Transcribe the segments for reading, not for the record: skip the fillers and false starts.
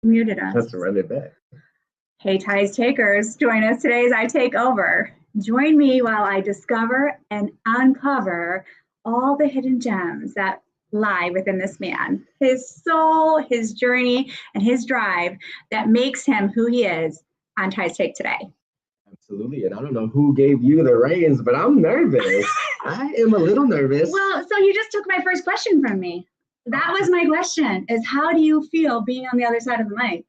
Muted us. Let's run it back. Hey, Ties Takers, join us today as I take over. Join me while I discover and uncover all the hidden gems that lie within this man, his soul, his journey, and his drive that makes him who he is on Ties Take today. Absolutely. And I don't know who gave you the reins, but I'm nervous. I am a little nervous. Well, so you just took my first question from me. That was my question, is how do you feel being on the other side of the mic?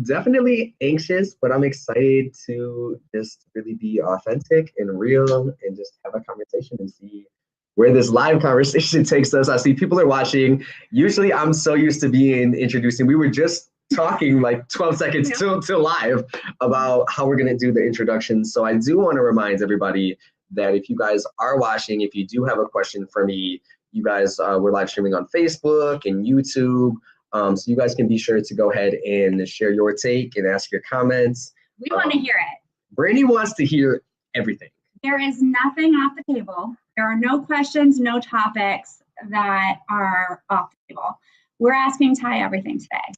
Definitely anxious, but I'm excited to just really be authentic and real and just have a conversation and see where this live conversation takes us. I see people are watching. Usually I'm so used to being introducing. We were just talking like 12 seconds till live about how we're going to do the introduction. So I do want to remind everybody that if you guys are watching, if you do have a question for me, you guys, we're live streaming on Facebook and YouTube. So you guys can be sure to go ahead and share your take and ask your comments. We want to hear it. Brandi wants to hear everything. There is nothing off the table. There are no questions, no topics that are off the table. We're asking Ty everything today.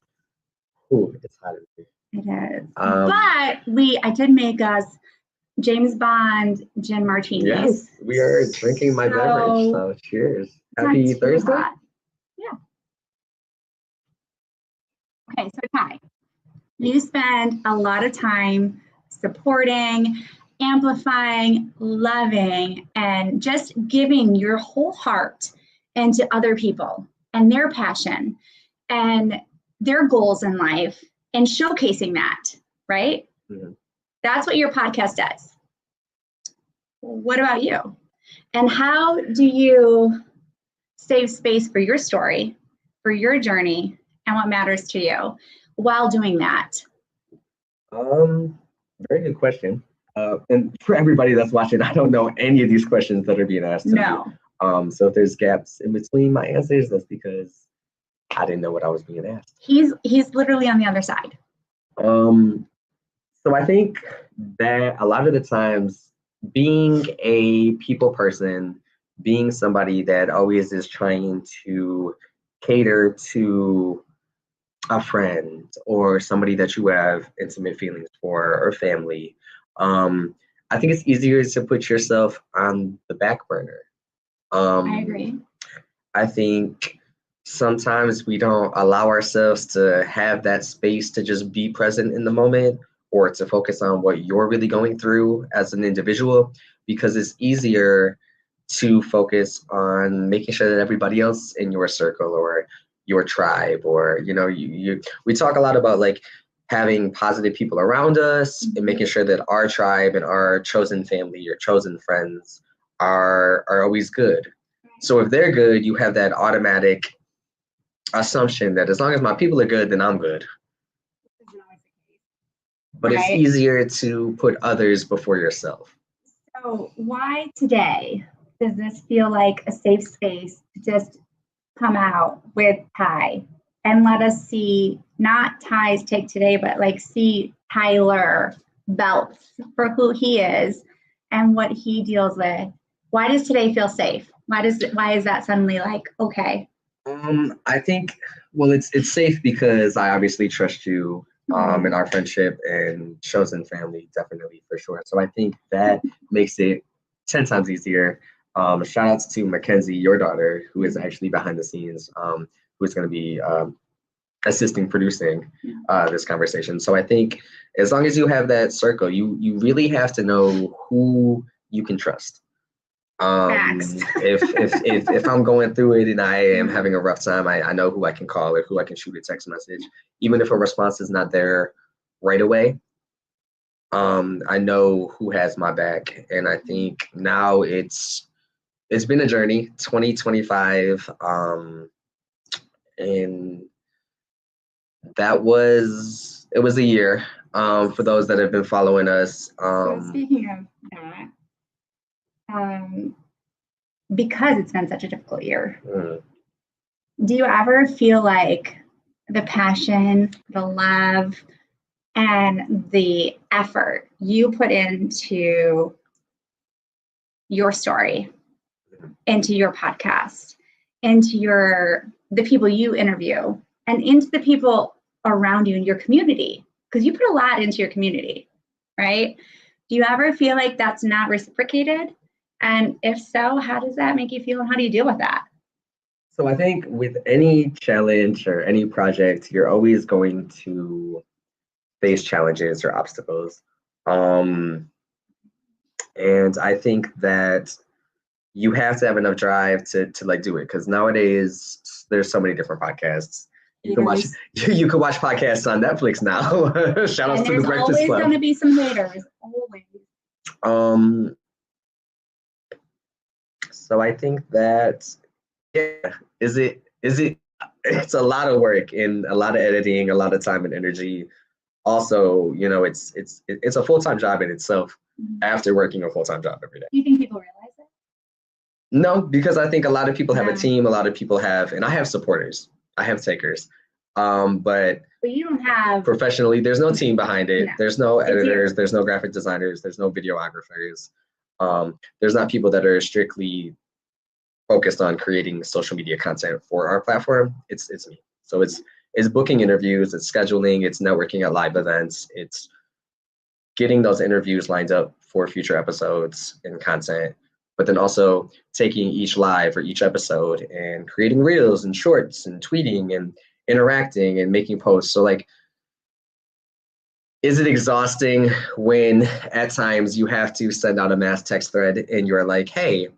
Ooh, it's hot in here. It is. But I did make us James Bond gin martinis. Yes, we are drinking my beverage. So cheers. Happy Thursday. Hot. Yeah. Okay, so Ty, you spend a lot of time supporting, amplifying, loving, and just giving your whole heart into other people and their passion and their goals in life and showcasing that, right? Mm-hmm. That's what your podcast does. What about you? And how do you save space for your story, for your journey, and what matters to you while doing that? Very good question. And for everybody that's watching, I don't know any of these questions that are being asked to me. So if there's gaps in between my answers, that's because I didn't know what I was being asked. He's literally on the other side. So I think that a lot of the times being a people person, being somebody that always is trying to cater to a friend or somebody that you have intimate feelings for or family, I think it's easier to put yourself on the back burner. I agree. I think sometimes we don't allow ourselves to have that space to just be present in the moment or to focus on what you're really going through as an individual, because it's easier to focus on making sure that everybody else in your circle or your tribe or, we talk a lot about like having positive people around us and making sure that our tribe and our chosen family, your chosen friends are always good. So if they're good, you have that automatic assumption that as long as my people are good, then I'm good. But It's easier to put others before yourself. So why today does this feel like a safe space to just come out with Ty and let us see not Ty's take today, but like see Tyler Beltz for who he is and what he deals with? Why does today feel safe? Why is that suddenly like, okay? I think, well, it's safe because I obviously trust you in our friendship and chosen family, definitely for sure. So I think that makes it 10 times easier. Shout outs to Mackenzie, your daughter, who is actually behind the scenes, who is going to be assisting producing this conversation. So I think as long as you have that circle, you really have to know who you can trust. If I'm going through it and I am having a rough time, I know who I can call or who I can shoot a text message, even if a response is not there right away. I know who has my back, and I think now it's been a journey, 2025, and it was a year for those that have been following us. So speaking of that, because it's been such a difficult year, do you ever feel like the passion, the love, and the effort you put into your story, into your podcast, into the people you interview, and into the people around you in your community, because you put a lot into your community, right? Do you ever feel like that's not reciprocated? And if so, how does that make you feel and how do you deal with that? So I think with any challenge or any project, you're always going to face challenges or obstacles. And I think that you have to have enough drive to like do it, because nowadays there's so many different podcasts. You can watch you can watch podcasts on Netflix now. Shout outs to the Breakfast Club. There's always going to be some haters, always. So I think that it's a lot of work and a lot of editing, a lot of time and energy. Also, you know, it's a full-time job in itself after working a full-time job every day. Do you think people realize it? No, because I think a lot of people have a team, a lot of people have, and I have supporters, I have takers. But you don't have professionally, there's no team behind it. No. There's no editors, there's no graphic designers, there's no videographers. There's not people that are strictly focused on creating social media content for our platform. It's me. So it's booking interviews, it's scheduling, it's networking at live events, it's getting those interviews lined up for future episodes and content, but then also taking each live or each episode and creating reels and shorts and tweeting and interacting and making posts. So like, is it exhausting when at times you have to send out a mass text thread and you're like, hey,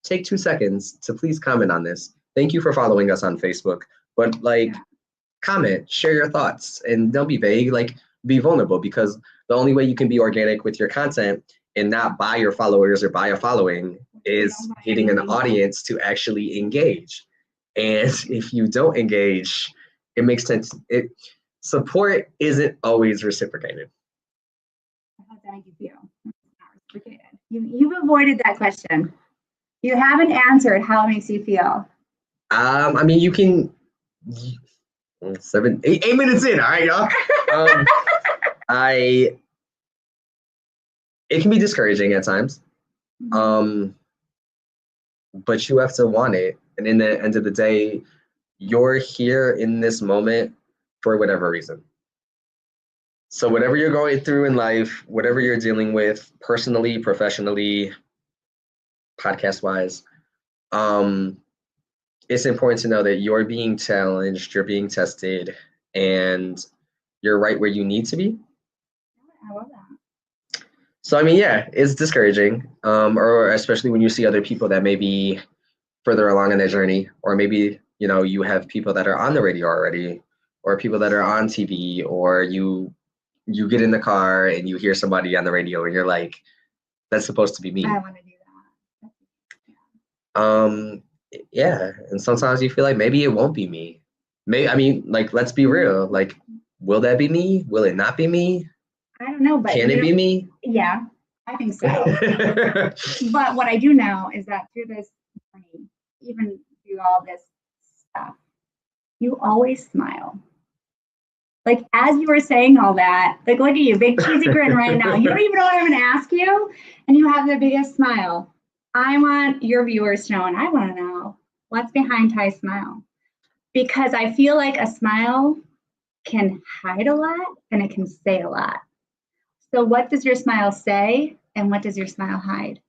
take 2 seconds to please comment on this. Thank you for following us on Facebook, but like, comment, share your thoughts, and don't be vague, like be vulnerable, because the only way you can be organic with your content and not buy your followers or buy a following is getting an audience to actually engage. And if you don't engage, it makes sense. Support isn't always reciprocated. How does that make you feel? It's not reciprocated. You've avoided that question. You haven't answered how it makes you feel. I mean, you can 8 minutes in, all right, y'all. It can be discouraging at times. But you have to want it. And in the end of the day, you're here in this moment for whatever reason. So whatever you're going through in life, whatever you're dealing with personally, professionally, podcast-wise, it's important to know that you're being challenged, you're being tested, and you're right where you need to be. I love that. So, I mean, yeah, it's discouraging, or especially when you see other people that may be further along in their journey, or maybe, you know, you have people that are on the radio already, or people that are on TV, or you get in the car and you hear somebody on the radio and you're like, that's supposed to be me. I want to do that. Yeah, and sometimes you feel like maybe it won't be me. I mean, like, let's be real. Like, will that be me? Will it not be me? I don't know, but can it be me? Yeah, I think so. But what I do know is that through this journey, even through all this stuff, you always smile. Like, as you were saying all that, like, look at you, big cheesy grin right now. You don't even know what I'm going to ask you, and you have the biggest smile. I want your viewers to know, and I want to know what's behind Ty's smile. Because I feel like a smile can hide a lot, and it can say a lot. So what does your smile say, and what does your smile hide?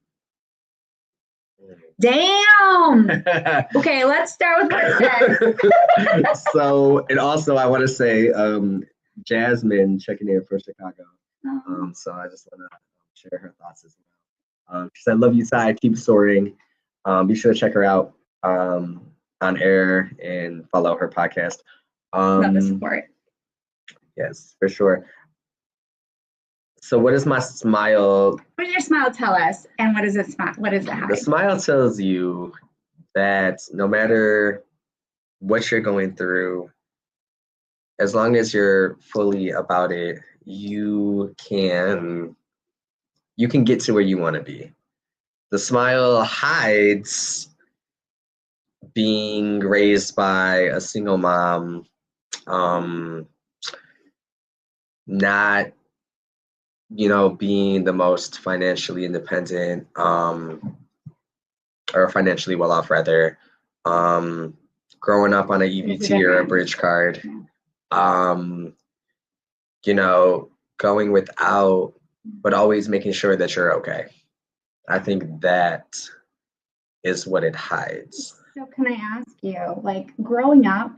Damn! Okay, let's start with what it says. So, and also I want to say, Jasmine checking in from Chicago. So I just want to share her thoughts as well. She said, love you, Ty, keep soaring. Be sure to check her out on air and follow her podcast. Love the support. Yes, for sure. So what does my smile? What does your smile tell us? And what does it smile? What does it hide? The smile tells you that no matter what you're going through, as long as you're fully about it, you can get to where you want to be. The smile hides being raised by a single mom, not, you know, being the most financially independent, or financially well off rather, growing up on a EBT or a bridge card, you know, going without, but always making sure that you're okay. I think that is what it hides. So can I ask you, like growing up,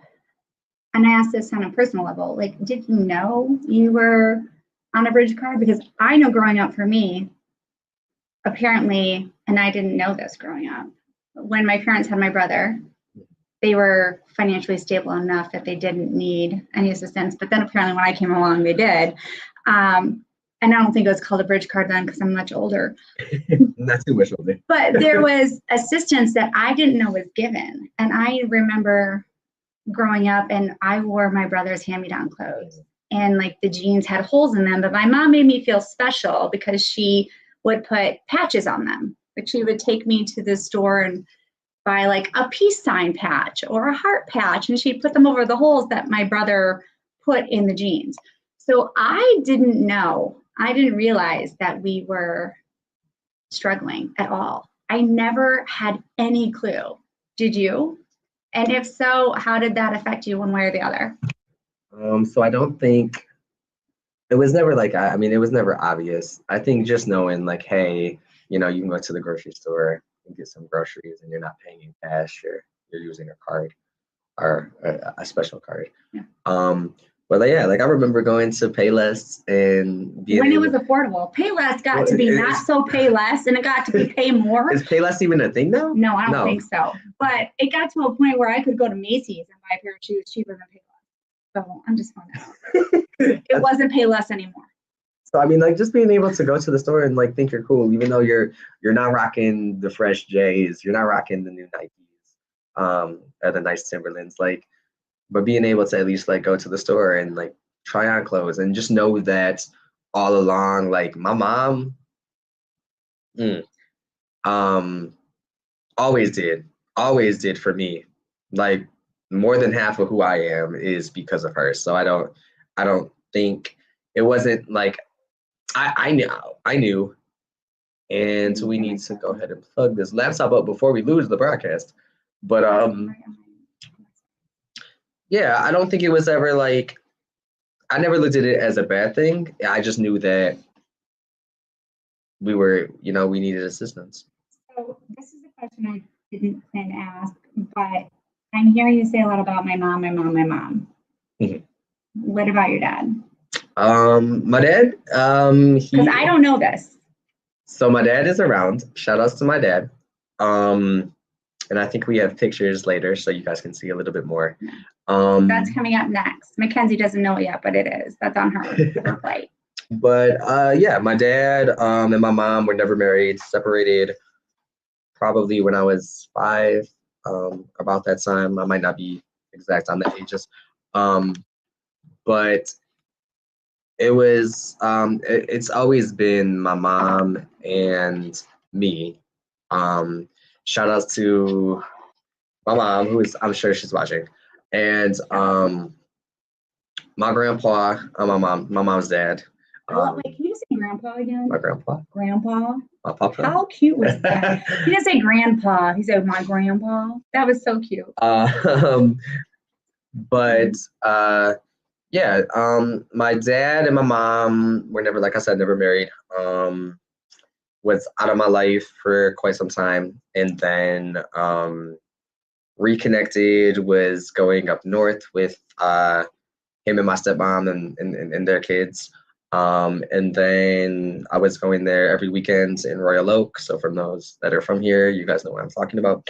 and I asked this on a personal level, like, did you know you were on a bridge card? Because I know growing up for me, apparently, and I didn't know this growing up, when my parents had my brother, they were financially stable enough that they didn't need any assistance. But then apparently when I came along, they did. And I don't think it was called a bridge card then because I'm much older. Not too much older. But there was assistance that I didn't know was given. And I remember growing up and I wore my brother's hand-me-down clothes. And like the jeans had holes in them, but my mom made me feel special because she would put patches on them. Like she would take me to the store and buy like a peace sign patch or a heart patch, and she'd put them over the holes that my brother put in the jeans. So I didn't realize that we were struggling at all. I never had any clue. Did you? And if so, how did that affect you one way or the other? So I don't think it was never like, I mean, it was never obvious. I think just knowing like, hey, you know, you can go to the grocery store and get some groceries and you're not paying in cash, you're using a card or a special card. Yeah. But like, yeah, like I remember going to Payless and being when it was affordable. Payless got to be not so Payless, and it got to be pay more. Is Payless even a thing now? No, I don't think so. But it got to a point where I could go to Macy's and buy a pair of shoes cheaper than Payless. So I'm just finding out. It wasn't Payless anymore. So I mean, like just being able to go to the store and like think you're cool, even though you're not rocking the fresh J's, you're not rocking the new Nikes, or the nice Timberlands, like. But being able to at least like go to the store and like try on clothes and just know that all along, like my mom, always did for me. Like more than half of who I am is because of her. So I don't think it wasn't like I knew. And so we need to go ahead and plug this laptop up before we lose the broadcast. But yeah, I don't think it was ever like, I never looked at it as a bad thing. I just knew that we were, you know, we needed assistance. So this is a question I didn't plan to ask, but I'm hearing you say a lot about my mom. Mm-hmm. What about your dad? My dad, because I don't know this. So my dad is around. Shout outs to my dad. And I think we have pictures later so you guys can see a little bit more. That's coming up next. Mackenzie doesn't know it yet, but it is. That's on her plate. But yeah, my dad and my mom were never married, separated probably when I was 5, about that time. I might not be exact on the ages. But it was, it's always been my mom and me. Shout outs to my mom, who is, I'm sure she's watching, and my grandpa, my mom's dad. Wait, can you say grandpa again? My grandpa. Grandpa. My papa. How cute was that? He didn't say grandpa. He said my grandpa. That was so cute. But yeah, my dad and my mom were never, like I said, never married. Was out of my life for quite some time, and then reconnected, was going up north with him and my stepmom and their kids. And then I was going there every weekend in Royal Oak. So from those that are from here, you guys know what I'm talking about.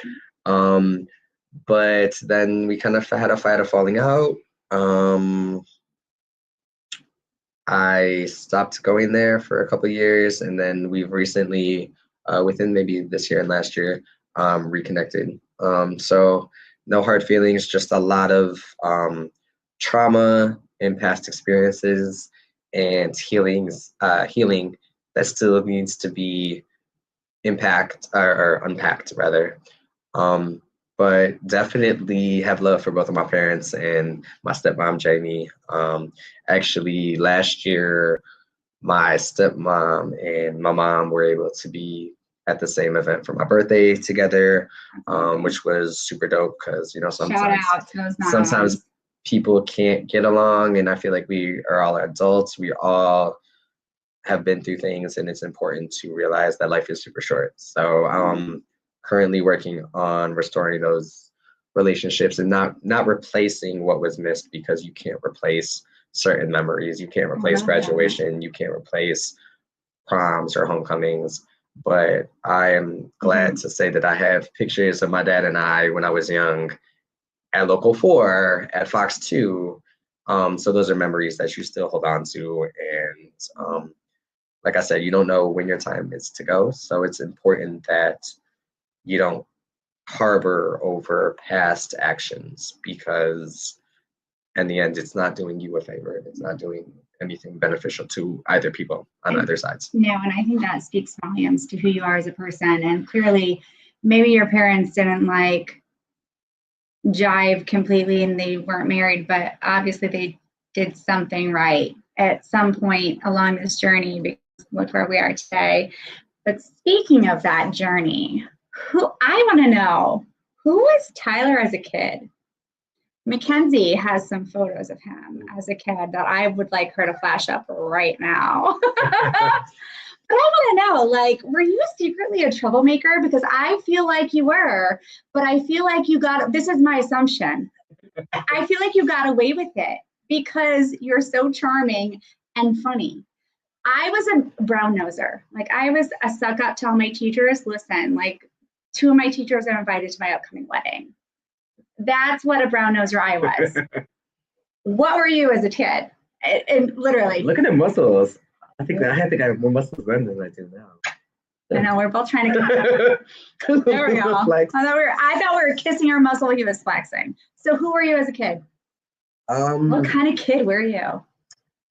But then we kind of had a falling out. I stopped going there for a couple of years, and then we've recently, within maybe this year and last year, reconnected. So no hard feelings, just a lot of trauma and past experiences and healing that still needs to be unpacked rather. But definitely have love for both of my parents and my stepmom, Jamie. Actually, last year, my stepmom and my mom were able to be at the same event for my birthday together, which was super dope because, you know, sometimes people can't get along, and I feel like we are all adults. We all have been through things, and it's important to realize that life is super short. So currently working on restoring those relationships and not replacing what was missed, because you can't replace certain memories. You can't replace graduation. You can't replace proms or homecomings. But I am glad to say that I have pictures of my dad and I when I was young at Local 4, at Fox 2. So those are memories that you still hold on to. And like I said, you don't know when your time is to go. So it's important that you don't harbor over past actions, because in the end, it's not doing you a favor. It's not doing anything beneficial to either people on either sides. No, and I think that speaks volumes to who you are as a person. And clearly, maybe your parents didn't like jive completely and they weren't married, but obviously they did something right at some point along this journey, because look where we are today. But speaking of that journey, I want to know, who was Tyler as a kid? Mackenzie has some photos of him as a kid that I would like her to flash up right now. But I want to know, like, were you secretly a troublemaker? Because I feel like you were, but I feel like you got, this is my assumption, I feel like you got away with it because you're so charming and funny. I was a brown noser. Like, I was a suck up to all my teachers. Listen, like, 2 of my teachers are invited to my upcoming wedding. That's what a brown noser I was. What were you as a kid? And literally. Look at the muscles. I think I have more muscles then than I do now. I know, we're both trying to. There we go. I thought we were kissing our muscle. He was flexing. So who were you as a kid? What kind of kid were you?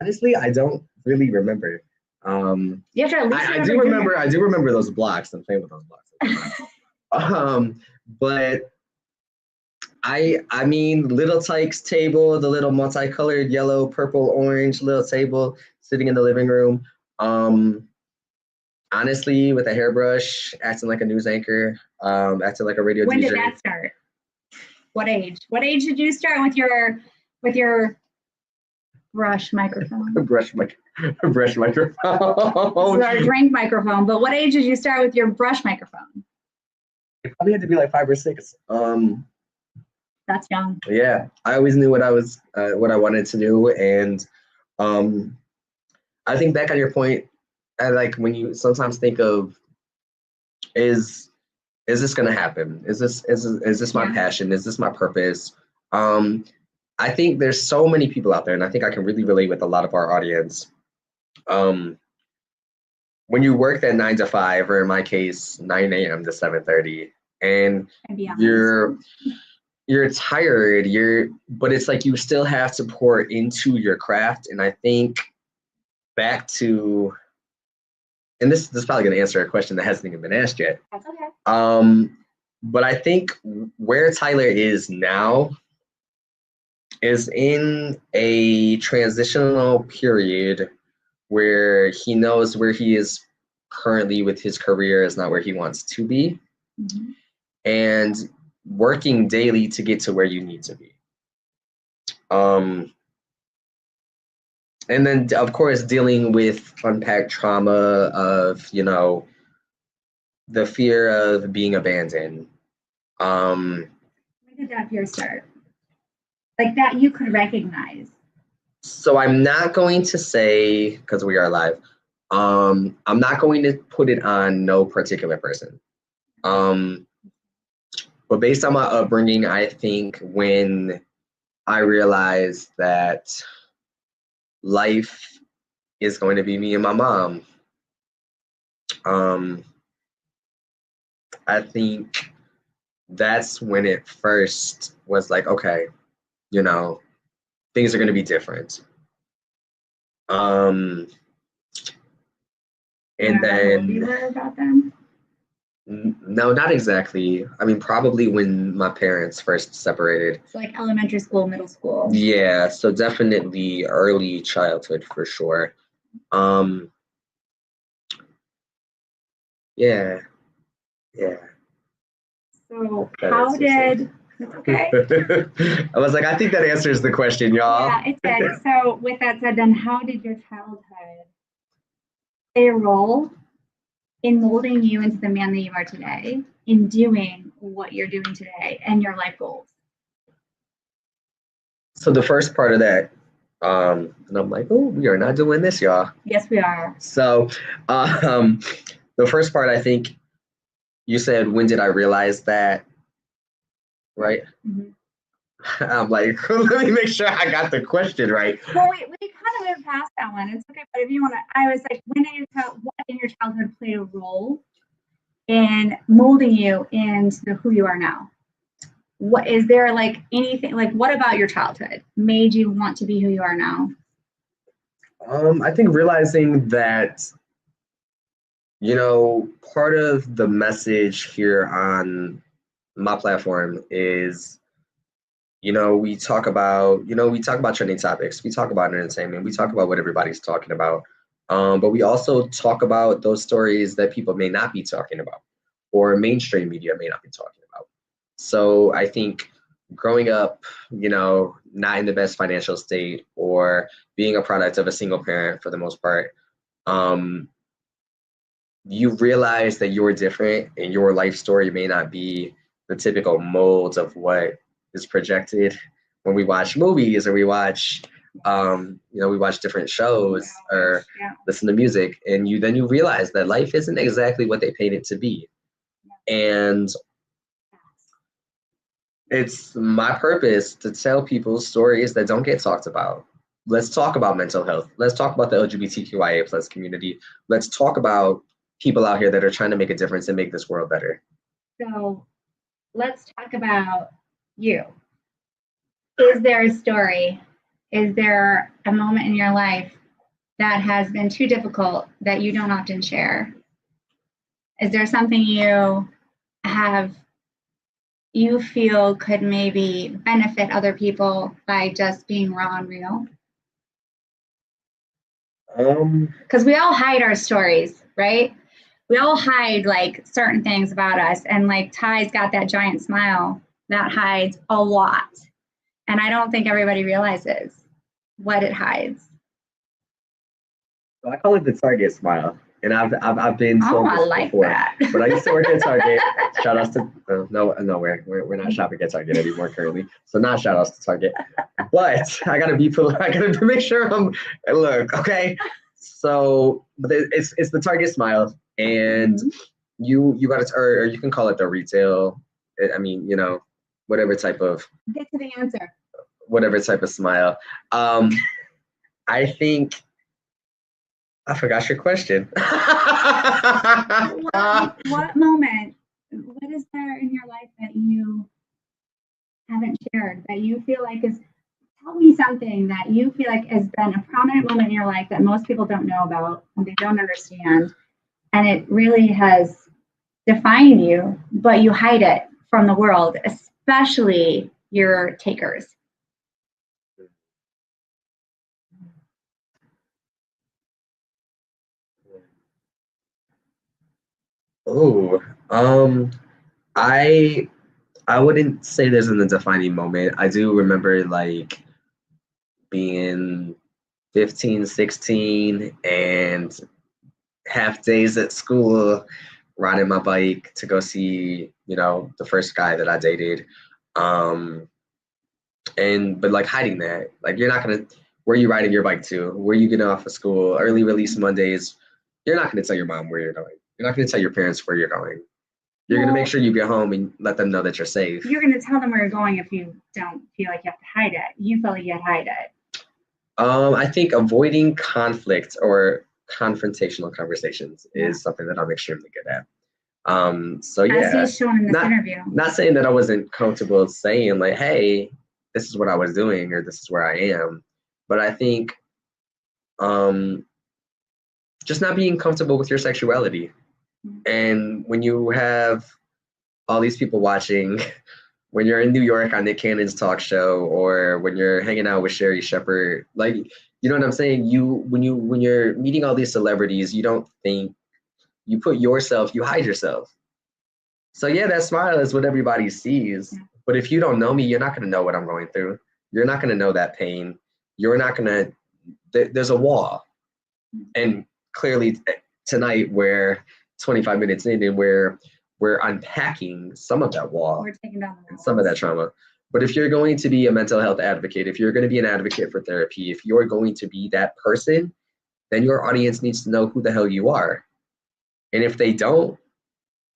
Honestly, I don't really remember. You have to at least I do remember those blocks and playing with those blocks. But I mean, little Tyke's table, the little multicolored yellow, purple, orange little table sitting in the living room. Honestly, with a hairbrush, acting like a news anchor, acting like a radio DJ. When did that start? What age? What age did you start with your brush microphone? brush microphone. Our drink microphone. But what age did you start with your brush microphone? It probably had to be like 5 or 6. That's young. Yeah, I always knew what I wanted to do, and I think back on your point, I like when you sometimes think of, is this gonna happen? Is this my passion? Is this my purpose? I think there's so many people out there, and I think I can really relate with a lot of our audience. When you work that 9 to 5, or in my case, 9 a.m. to 7:30, and you're tired, but it's like you still have to pour into your craft. And I think back to, and this is probably going to answer a question that hasn't even been asked yet. That's okay. But I think where Tyler is now is in a transitional period where he knows where he is currently with his career is not where he wants to be. Mm-hmm. And working daily to get to where you need to be. And then, of course, dealing with unpacked trauma of, the fear of being abandoned. When did that fear start? Like that you could recognize? So I'm not going to say, because we are live, I'm not going to put it on no particular person. But based on my upbringing, I think when I realized that life is going to be me and my mom, I think that's when it first was like, okay, things are going to be different. And then you were about them? No, not exactly. I mean, probably when my parents first separated. So like elementary school, middle school. Yeah, so definitely early childhood for sure. Yeah. So how did Okay. I was like, I think that answers the question, y'all. Yeah, it did. So with that said, then how did your childhood play a role in molding you into the man that you are today, in doing what you're doing today and your life goals? So the first part of that, and I'm like, oh, we are not doing this, y'all. Yes, we are. So the first part, I think you said, when did I realize that? Right? Mm-hmm. I'm like, let me make sure I got the question right. Well, we kind of went past that one. It's okay, but if you want to, I was like, when did what in your childhood played a role in molding you into who you are now? What is there like anything like? What about your childhood made you want to be who you are now? I think realizing that, part of the message here on my platform is, we talk about trending topics, we talk about entertainment, we talk about what everybody's talking about, but we also talk about those stories that people may not be talking about, or mainstream media may not be talking about. So I think growing up, not in the best financial state, or being a product of a single parent for the most part, you realize that you're different and your life story may not be the typical molds of what is projected when we watch movies, or we watch we watch different shows, or listen to music, and then you realize that life isn't exactly what they paint it to be. And it's my purpose to tell people stories that don't get talked about. Let's talk about mental health. Let's talk about the LGBTQIA plus community. Let's talk about people out here that are trying to make a difference and make this world better. So let's talk about you. Is there a story? Is there a moment in your life that has been too difficult that you don't often share? Is there something you feel could maybe benefit other people by just being raw and real? Because we all hide our stories, right? We all hide like certain things about us, and like Ty's got that giant smile that hides a lot, and I don't think everybody realizes what it hides. So I call it the Target smile, and I've been told I this like before. that. But I used to work at Target. Shout outs to no, we're not shopping at Target anymore currently. So not shout outs to Target. But I gotta make sure I'm look, okay. So it's the Target smile, and you got to, or you can call it the retail. I mean, whatever type of Get to the answer. Whatever type of smile. I think I forgot your question. What moment? What is there in your life that you haven't shared that you feel like is? Tell me something that you feel like has been a prominent moment in your life that most people don't know about and they don't understand, and it really has defined you, but you hide it from the world, especially your takers. Oh, I wouldn't say there's a defining moment. I do remember like being 15, 16, and half days at school, riding my bike to go see, the first guy that I dated. But like hiding that, like you're not gonna, where are you riding your bike to? Where are you getting off of school? Early release Mondays. You're not gonna tell your mom where you're going. You're not gonna tell your parents where you're going. You're gonna make sure you get home and let them know that you're safe. You're gonna tell them where you're going if you don't feel like you have to hide it. You feel like you have to hide it. I think avoiding conflict or confrontational conversations is something that I'm extremely good at. So yeah, as he's shown in this interview. Not saying that I wasn't comfortable saying like, hey, this is what I was doing, or this is where I am, but I think just not being comfortable with your sexuality. And when you have all these people watching, when you're in New York on Nick Cannon's talk show, or when you're hanging out with Sherry Shepherd, like, you know what I'm saying? When you're meeting all these celebrities, you don't think, you put yourself, you hide yourself. So yeah, that smile is what everybody sees, But if you don't know me, you're not going to know what I'm going through. You're not going to know that pain. You're not going to, there's a wall. And clearly tonight we're 25 minutes in and we're unpacking some of that wall, We're taking down the and some of that trauma. But if you're going to be a mental health advocate, if you're going to be an advocate for therapy, if you're going to be that person, then your audience needs to know who the hell you are. And if they don't,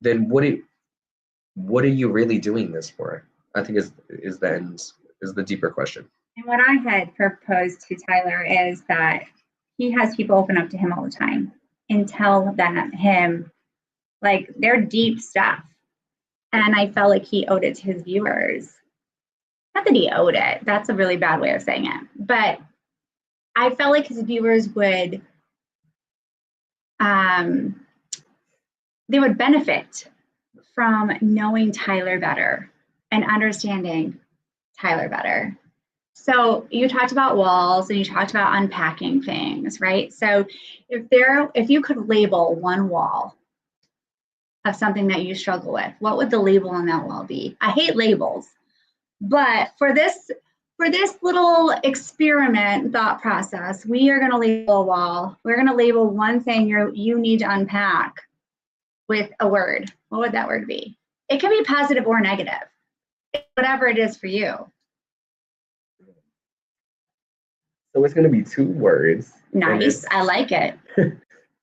then what are you really doing this for? I think is the deeper question. And what I had proposed to Tyler is that he has people open up to him all the time and tell him like their deep stuff. And I felt like he owed it to his viewers. Not that he owed it, that's a really bad way of saying it. But I felt like his viewers would, they would benefit from knowing Tyler better and understanding Tyler better. So you talked about walls and you talked about unpacking things, right? So if you could label one wall of something that you struggle with, what would the label on that wall be? I hate labels, but for this little experiment thought process, we are going to label a wall. We're going to label one thing you need to unpack with a word. What would that word be? It can be positive or negative, whatever it is for you. So it's going to be 2 words. Nice. I like it.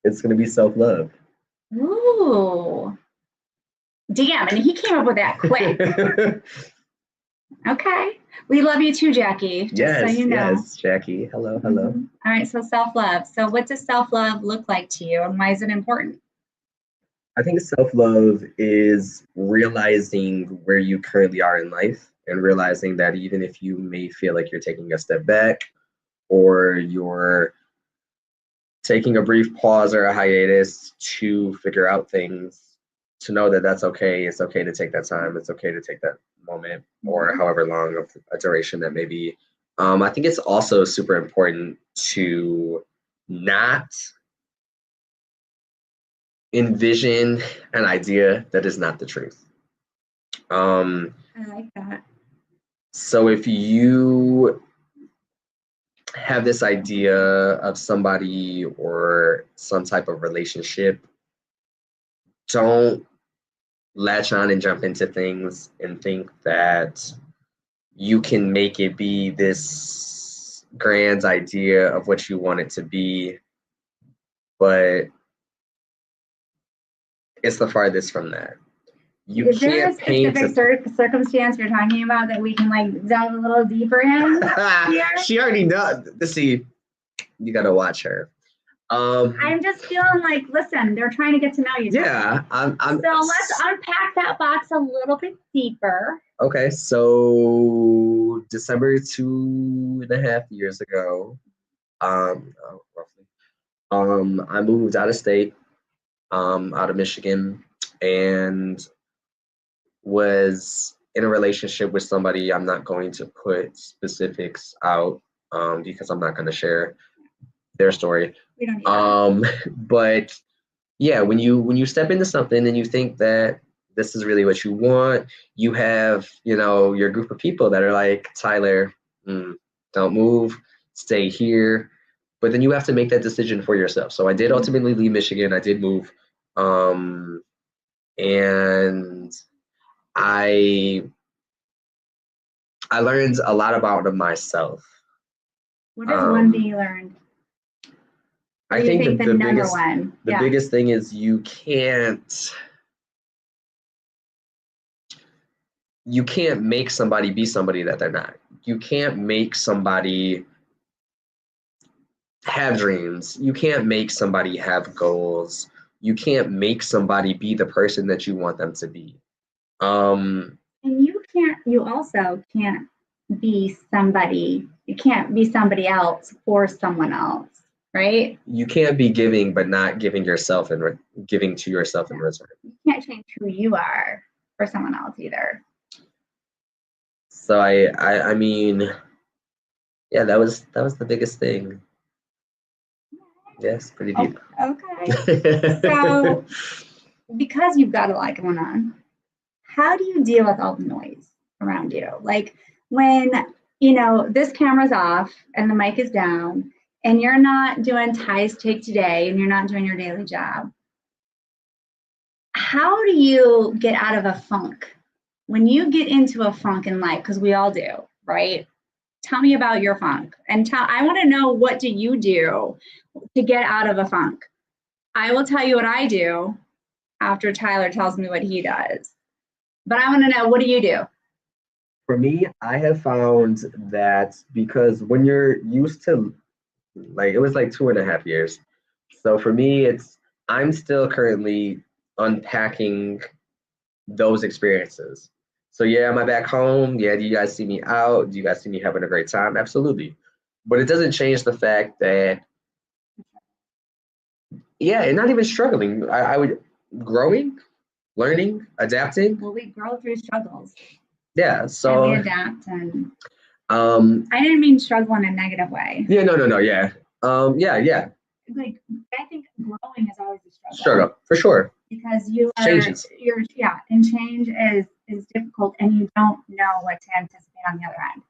It's going to be self-love. Ooh. Damn, and he came up with that quick. Okay. We love you too, Jackie. Yes, so you know. Yes, Jackie. Hello. Mm-hmm. All right, so self-love. So what does self-love look like to you and why is it important? I think self-love is realizing where you currently are in life and realizing that even if you may feel like you're taking a step back or you're taking a brief pause or a hiatus to figure out things, to know that that's okay. It's okay to take that time. It's okay to take that moment or however long of a duration that may be. I think it's also super important to not envision an idea that is not the truth. I like that. So if you have this idea of somebody or some type of relationship, don't latch on and jump into things and think that you can make it be this grand idea of what you want it to be, but it's the farthest from that. You Is can't there a specific circumstance you're talking about that we can like delve a little deeper in here? She already knows. See, you gotta watch her. I'm just feeling like, listen, they're trying to get to know you. Yeah, so let's unpack that box a little bit deeper. Okay, so December 2.5 years ago, roughly, I moved out of state, out of Michigan, and was in a relationship with somebody. I'm not going to put specifics out because I'm not going to share their story. We don't need that. But yeah, when you step into something and you think that this is really what you want, you have, your group of people that are like, Tyler, don't move, stay here. But then you have to make that decision for yourself. So I did ultimately leave Michigan. I did move. And I learned a lot about myself. What is one thing you learned? I think the biggest thing is you can't make somebody be somebody that they're not. You can't make somebody have dreams. You can't make somebody have goals. You can't make somebody be the person that you want them to be. And you also can't be somebody, you can't be somebody else for someone else, right? You can't be giving but not giving yourself and giving to yourself in return. You can't change who you are for someone else either. So I mean, yeah, that was the biggest thing. Yes, pretty deep. Okay. So because you've got a lot going on, how do you deal with all the noise? around you. Like when, you know, this camera's off and the mic is down and you're not doing Ty's Take Today and you're not doing your daily job. How do you get out of a funk? When you get into a funk in life, because we all do, right? Tell me about your funk. And I want to know, what do you do to get out of a funk? I will tell you what I do after Tyler tells me what he does. But I want to know, what do you do? For me, I have found that because when you're used to, like, it was like 2.5 years. So for me, I'm still currently unpacking those experiences. So yeah, am I back home? Yeah, do you guys see me out? Do you guys see me having a great time? Absolutely. But it doesn't change the fact that, yeah, and not even struggling. I would growing, learning, adapting. Well, we grow through struggles. Yeah, so and we adapt, and I didn't mean struggle in a negative way. Yeah, no, yeah. Yeah. Like, I think growing is always a struggle. Struggle, for sure. Because you're and change is difficult, and you don't know what to anticipate on the other end.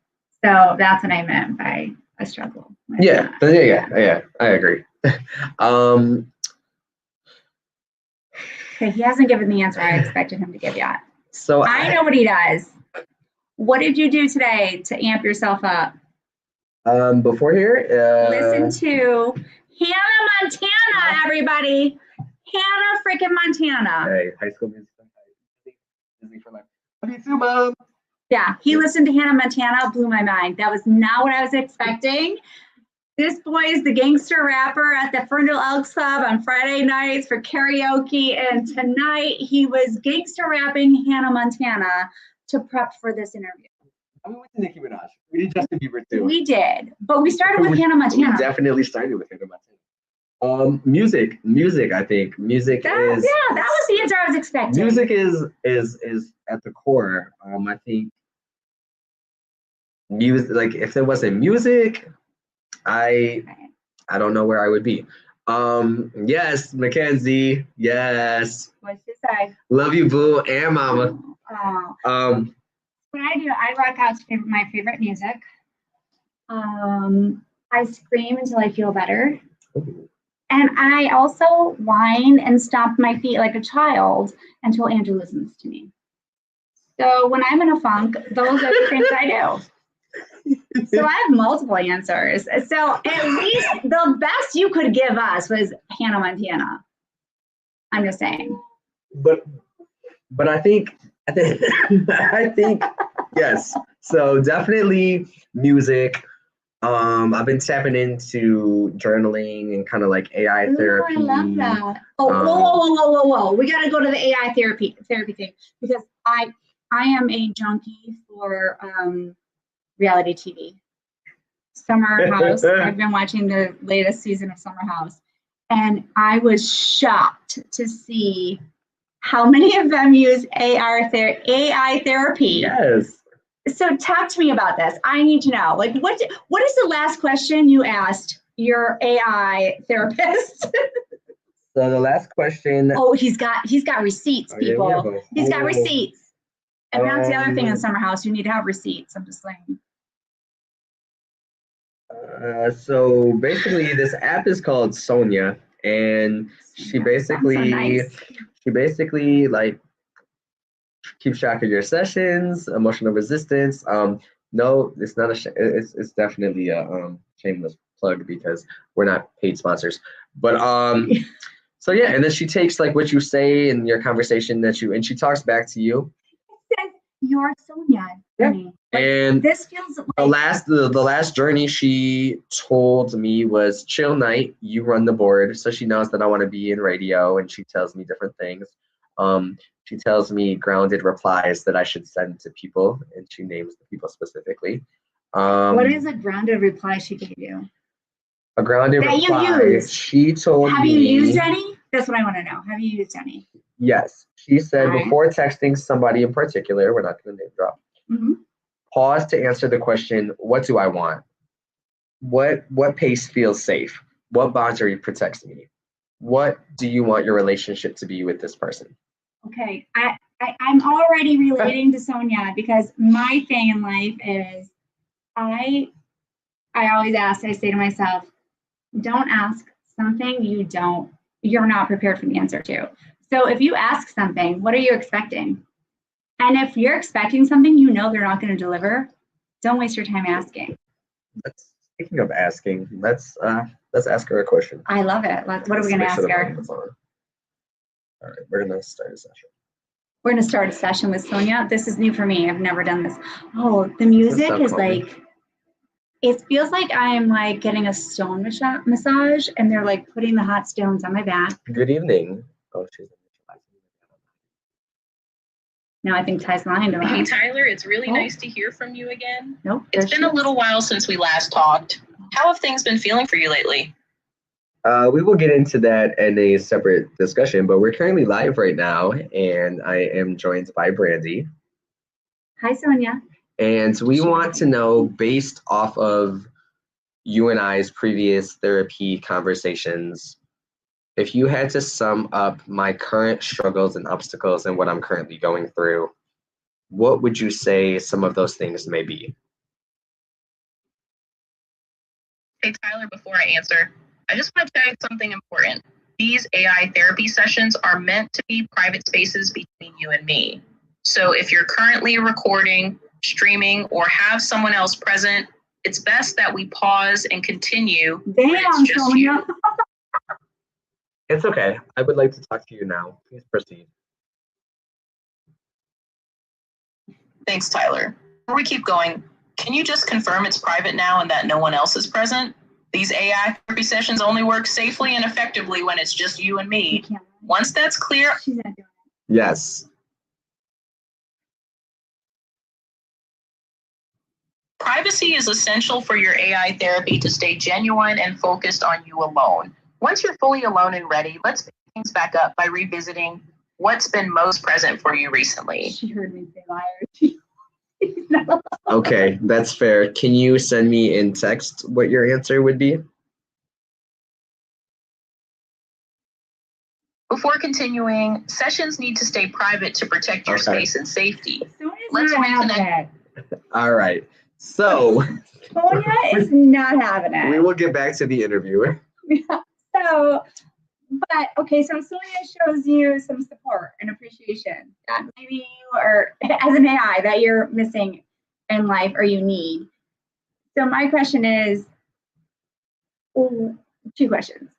So that's what I meant by a struggle. Yeah, I agree. Okay, he hasn't given the answer I expected him to give yet. So I know what he does. What did you do today to amp yourself up? Before here, listen to Hannah Montana, everybody. Hannah freaking Montana. Hey, High School Music. Disney for life. Love you too, Mom. Yeah, he listened to Hannah Montana, blew my mind. That was not what I was expecting. This boy is the gangster rapper at the Ferndale Elks Club on Friday nights for karaoke, and tonight he was gangster rapping Hannah Montana to prep for this interview. We went to Nicki Minaj. We did Justin Bieber too. We did, but we started with Hannah Montana. We definitely started with Hannah Montana. Music. I think music that was the answer I was expecting. Music is at the core. I think music. Like, if there wasn't music, I don't know where I would be. Yes, Mackenzie. Yes. What'd she say? Love you, boo, and mama. Oh. What I do, I rock out to my favorite music. I scream until I feel better. Ooh. And I also whine and stomp my feet like a child until Andrew listens to me. So when I'm in a funk, those are the things I do. So I have multiple answers. So at least the best you could give us was Hannah Montana. I'm just saying. But I think yes. So definitely music. I've been tapping into journaling and kind of like AI therapy. I love that. Whoa. We got to go to the AI therapy thing, because I am a junkie for reality TV. Summer House. I've been watching the latest season of Summer House, and I was shocked to see how many of them use AI therapy. Yes. So talk to me about this. I need to know. Like, what is the last question you asked your AI therapist? So the last question. Oh, he's got receipts, people. Yeah, he's got receipts. And that's the other thing in Summer House. You need to have receipts. I'm just saying. So basically, this app is called Sonia, and she basically like keeps track of your sessions, emotional resistance. No, it's not it's definitely a shameless plug because we're not paid sponsors. But so yeah, and then she takes like what you say in your conversation and she talks back to you. You're Sonia. Yeah. Like, and this feels like the last journey she told me was chill night, you run the board. So she knows that I want to be in radio, and she tells me different things. She tells me grounded replies that I should send to people, and she names the people specifically. What is a grounded reply she gave you? A grounded reply. You used. She told me. Have you used any? That's what I want to know. Have you used any? Yes. She said before texting somebody in particular, we're not going to name drop, pause to answer the question, what do I want? What pace feels safe? What boundary protects me? What do you want your relationship to be with this person? Okay. I'm already relating to Sonia because my thing in life is I always ask, I say to myself, don't ask something you're not prepared for the answer to. So if you ask something, what are you expecting? And if you're expecting something they're not going to deliver, don't waste your time asking. Speaking of asking, let's ask her a question. I love it. What are we going to ask her? All right, we're going to start a session. We're going to start a session with Sonia. This is new for me. I've never done this. Oh, the music is like, it feels like I'm like getting a stone massage and they're like putting the hot stones on my back. Good evening. Oh, she's No, I think Ty's lying to us. Hey, Tyler, it's really nice to hear from you again. Nope. It's been a little while since we last talked. How have things been feeling for you lately? We will get into that in a separate discussion, but we're currently live right now, and I am joined by Brandi. Hi, Sonia. And we want to know, based off of you and I's previous therapy conversations, if you had to sum up my current struggles and obstacles and what I'm currently going through, what would you say some of those things may be? Hey, Tyler, before I answer, I just want to tell you something important. These AI therapy sessions are meant to be private spaces between you and me. So if you're currently recording, streaming, or have someone else present, it's best that we pause and continue. Damn, Sonia. It's okay. I would like to talk to you now. Please proceed. Thanks, Tyler. Before we keep going, can you just confirm it's private now and that no one else is present? These AI therapy sessions only work safely and effectively when it's just you and me. Once that's clear. Yes. Privacy is essential for your AI therapy to stay genuine and focused on you alone. Once you're fully alone and ready, let's pick things back up by revisiting what's been most present for you recently. She heard me say liar. Okay, that's fair. Can you send me in text what your answer would be? Before continuing, sessions need to stay private to protect your space and safety. Sonia's not having it. All right. So Sonia is not having it. We will get back to the interview. So Sonia shows you some support and appreciation that maybe you are, as an AI, that you're missing in life or you need. So my question is, two questions.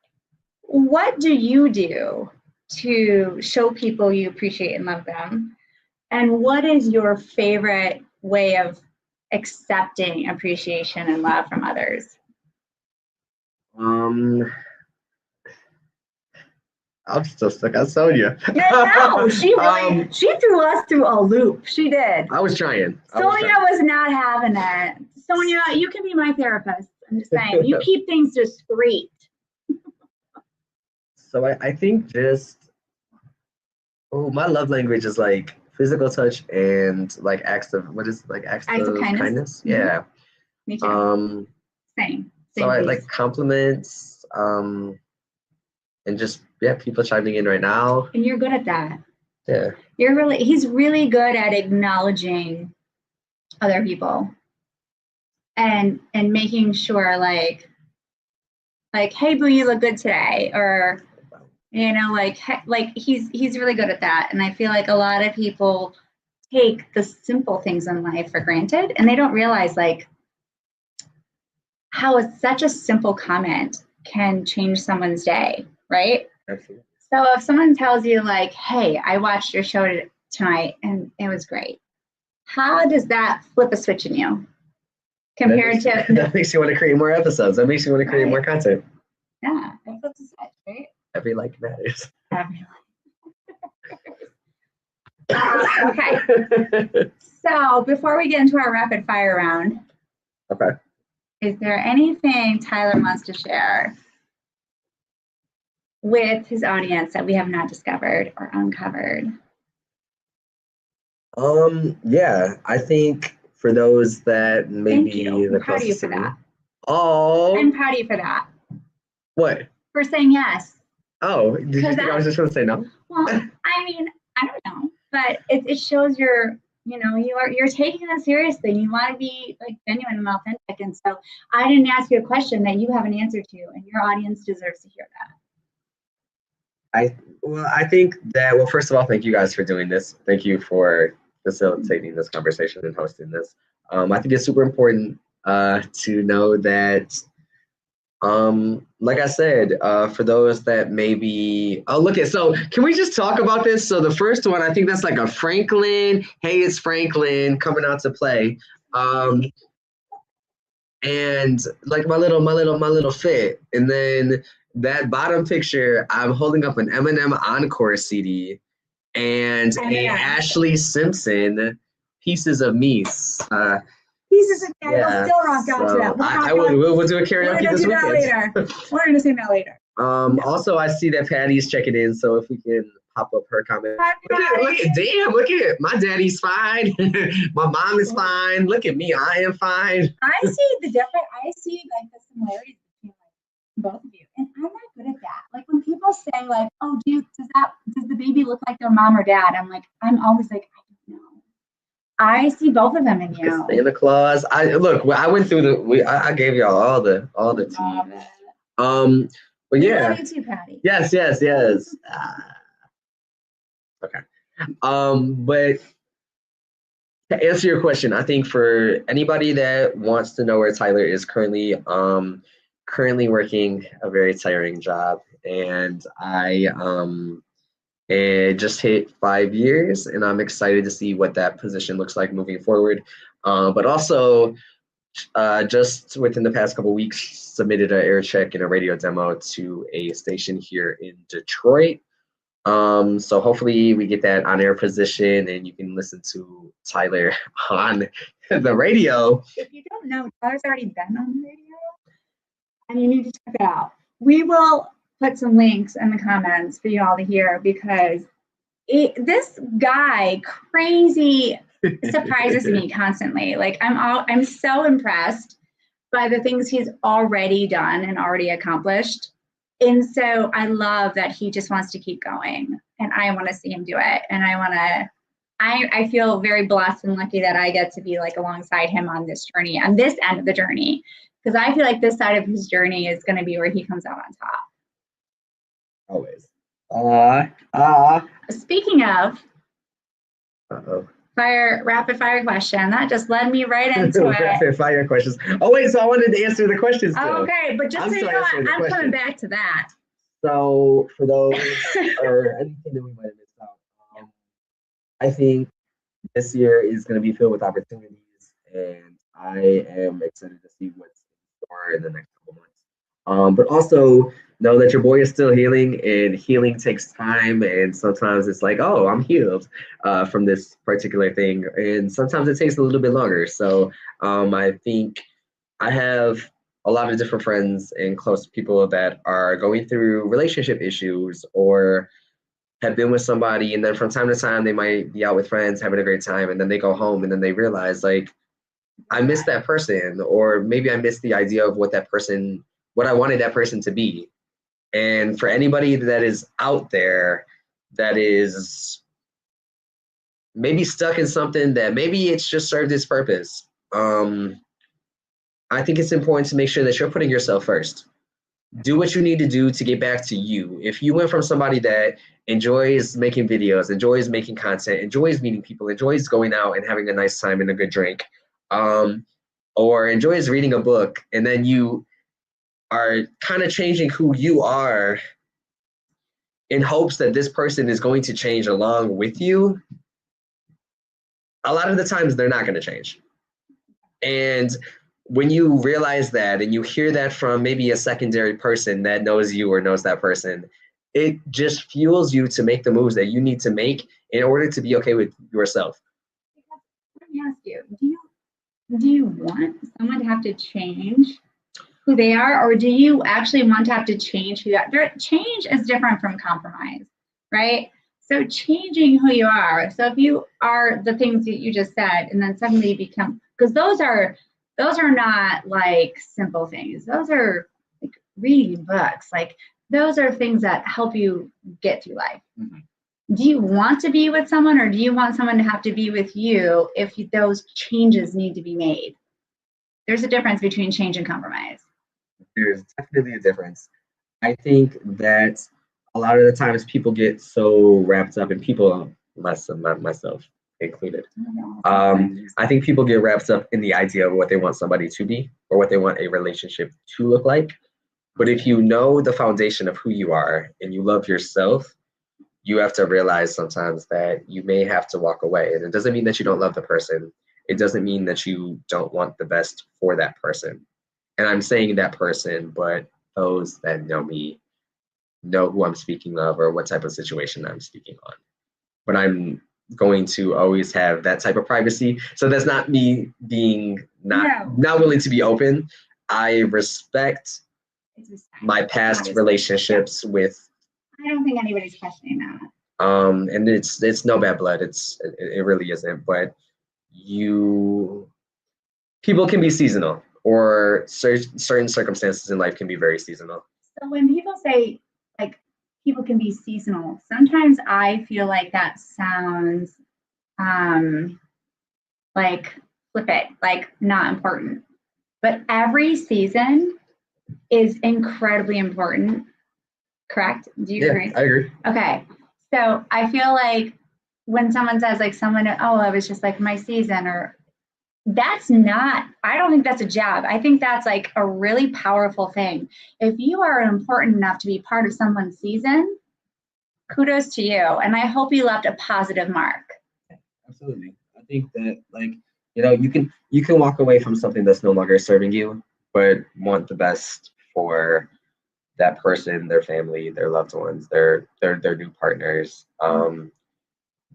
What do you do to show people you appreciate and love them? And what is your favorite way of accepting appreciation and love from others? I'm still stuck on Sonia. No, she really, she threw us through a loop. She did. I was trying. Sonia was not having it. Sonia, you can be my therapist. I'm just saying, you keep things discreet. So I think my love language is like physical touch and like acts of kindness? Mm-hmm. Yeah. Me too. Same. So I like compliments, and just people chiming in right now. And you're good at that. Yeah. He's really good at acknowledging other people and making sure like, hey boo, you look good today, or he's really good at that. And I feel like a lot of people take the simple things in life for granted, and they don't realize like how such a simple comment can change someone's day, right? Absolutely. So if someone tells you like, hey, I watched your show tonight and it was great, how does that flip a switch in you compared to? That makes you want to create more episodes. That makes you want to create more content. Yeah, it flips a switch, right? Every like matters. Every like. Okay. So before we get into our rapid fire round, okay, is there anything Tyler wants to share with his audience that we have not discovered or uncovered? Yeah, I think for those that maybe I'm proud of you for that. Oh, I'm proud of you for that. What? For saying yes. Oh, did you think I was just going to say no? Well, I mean, I don't know. but it shows you're taking this seriously, and you want to be like genuine and authentic. And so I didn't ask you a question that you have an answer to, and your audience deserves to hear that. I think that, well, first of all, thank you guys for doing this. Thank you for facilitating this conversation and hosting this. I think it's super important to know that, like I said, for those that maybe, so can we just talk about this? So the first one, I think that's like a Franklin, hey, it's Franklin coming out to play. And like my little fit. And then that bottom picture, I'm holding up an Eminem Encore CD and a Ashley Simpson, Pieces of Me. Pieces of Me. We'll still rock out to that. We'll do a karaoke this weekend. We're going to sing that later. Also, I see that Patty's checking in, so if we can pop up her comment. Look at my daddy's fine. My mom is fine. Look at me, I am fine. I see like the similarities between like both of you, and I'm not good at that. Like when people say like, "Oh, does the baby look like their mom or dad?" I'm always like, I don't know. I see both of them in you. Santa Claus. I went through I gave y'all all the tea. But yeah. Love you too, Patty. Yes. Okay. But to answer your question, I think for anybody that wants to know where Tyler is currently working a very tiring job, and I just hit 5 years, and I'm excited to see what that position looks like moving forward. But also, just within the past couple of weeks, submitted an air check and a radio demo to a station here in Detroit. So hopefully we get that on air position and you can listen to Tyler on the radio. If you don't know, Tyler's already been on the radio, and you need to check it out. We will put some links in the comments for you all to hear, because this guy crazy surprises me constantly. Like I'm so impressed by the things he's already done and already accomplished. And so I love that he just wants to keep going, and I want to see him do it. And I feel very blessed and lucky that I get to be like alongside him on this journey, on this end of the journey, because I feel like this side of his journey is going to be where he comes out on top. Always. Speaking of Uh-oh. rapid fire question, that just led me right into it. Rapid fire questions. Oh wait, so I wanted to answer the questions too. Okay, but just so you know, I'm coming back to that. So for those or anything that we might have missed out, I think this year is going to be filled with opportunities, and I am excited to see what's in store in the next couple months. But also know that your boy is still healing, and healing takes time, and sometimes it's like, oh, I'm healed from this particular thing, and sometimes it takes a little bit longer. So I think I have a lot of different friends and close people that are going through relationship issues or have been with somebody, and then from time to time they might be out with friends having a great time, and then they go home and then they realize like, I miss that person, or maybe I miss the idea of what I wanted that person to be. And for anybody that is out there that is maybe stuck in something that maybe it's just served its purpose, I think it's important to make sure that you're putting yourself first. Do what you need to do to get back to you. If you went from somebody that enjoys making videos, enjoys making content, enjoys meeting people, enjoys going out and having a nice time and a good drink, or enjoys reading a book, and then you are kind of changing who you are in hopes that this person is going to change along with you, a lot of the times they're not going to change. And when you realize that and you hear that from maybe a secondary person that knows you or knows that person, it just fuels you to make the moves that you need to make in order to be okay with yourself. Let me ask you, do you want someone to have to change who they are, or do you actually want to have to change who you are? Change is different from compromise, right? So changing who you are. So if you are the things that you just said, and then suddenly you become, because those are not like simple things. Those are like reading books. Like those are things that help you get through life. Mm-hmm. do you want to be with someone, or do you want someone to have to be with you if those changes need to be made? There's a difference between change and compromise. There's definitely a difference. I think that a lot of the times people get so wrapped up, and people, myself included, I think people get wrapped up in the idea of what they want somebody to be or what they want a relationship to look like. But if you know the foundation of who you are and you love yourself, you have to realize sometimes that you may have to walk away. And it doesn't mean that you don't love the person. It doesn't mean that you don't want the best for that person. And I'm saying that person, but those that know me know who I'm speaking of or what type of situation I'm speaking on. But I'm going to always have that type of privacy. So that's not me being not willing to be open. I respect my past relationships with. I don't think anybody's questioning that. And it's no bad blood. It really isn't. But people can be seasonal, or certain circumstances in life can be very seasonal. So when people say like people can be seasonal, sometimes I feel like that sounds like flippant, like not important. But every season is incredibly important. Correct? Do you agree? I agree. Okay. So I feel like when someone says like someone, oh, I was just like my season, or that's not, I don't think that's a jab. I think that's like a really powerful thing. If you are important enough to be part of someone's season, kudos to you. And I hope you left a positive mark. Absolutely. I think that you can walk away from something that's no longer serving you, but want the best for that person, their family, their loved ones, their new partners.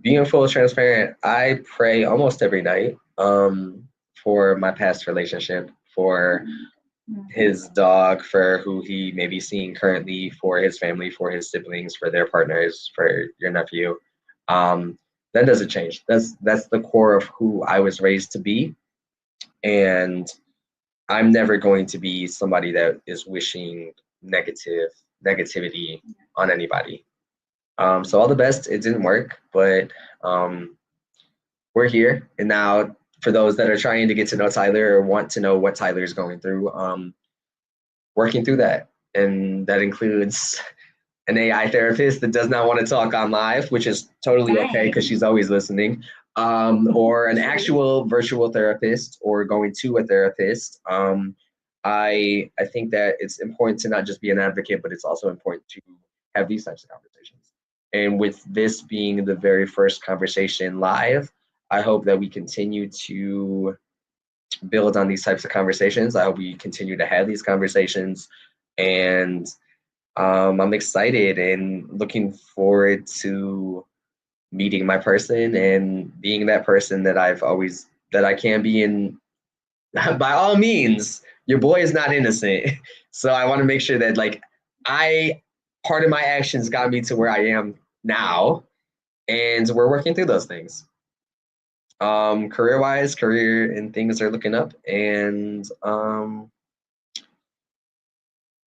Being full transparent, I pray almost every night for my past relationship, for his dog, for who he may be seeing currently, for his family, for his siblings, for their partners, for your nephew. That doesn't change. That's the core of who I was raised to be. And I'm never going to be somebody that is wishing negativity on anybody. So all the best. It didn't work, but we're here. And now for those that are trying to get to know Tyler or want to know what Tyler is going through, working through that. And that includes an AI therapist that does not want to talk on live, which is totally okay because she's always listening, or an actual virtual therapist, or going to a therapist. I think that it's important to not just be an advocate, but it's also important to have these types of conversations. And with this being the very first conversation live, I hope that we continue to build on these types of conversations. I hope we continue to have these conversations, and I'm excited and looking forward to meeting my person and being that person that I can be. And by all means, your boy is not innocent. So I want to make sure that part of my actions got me to where I am now, and we're working through those things. Career and things are looking up, and I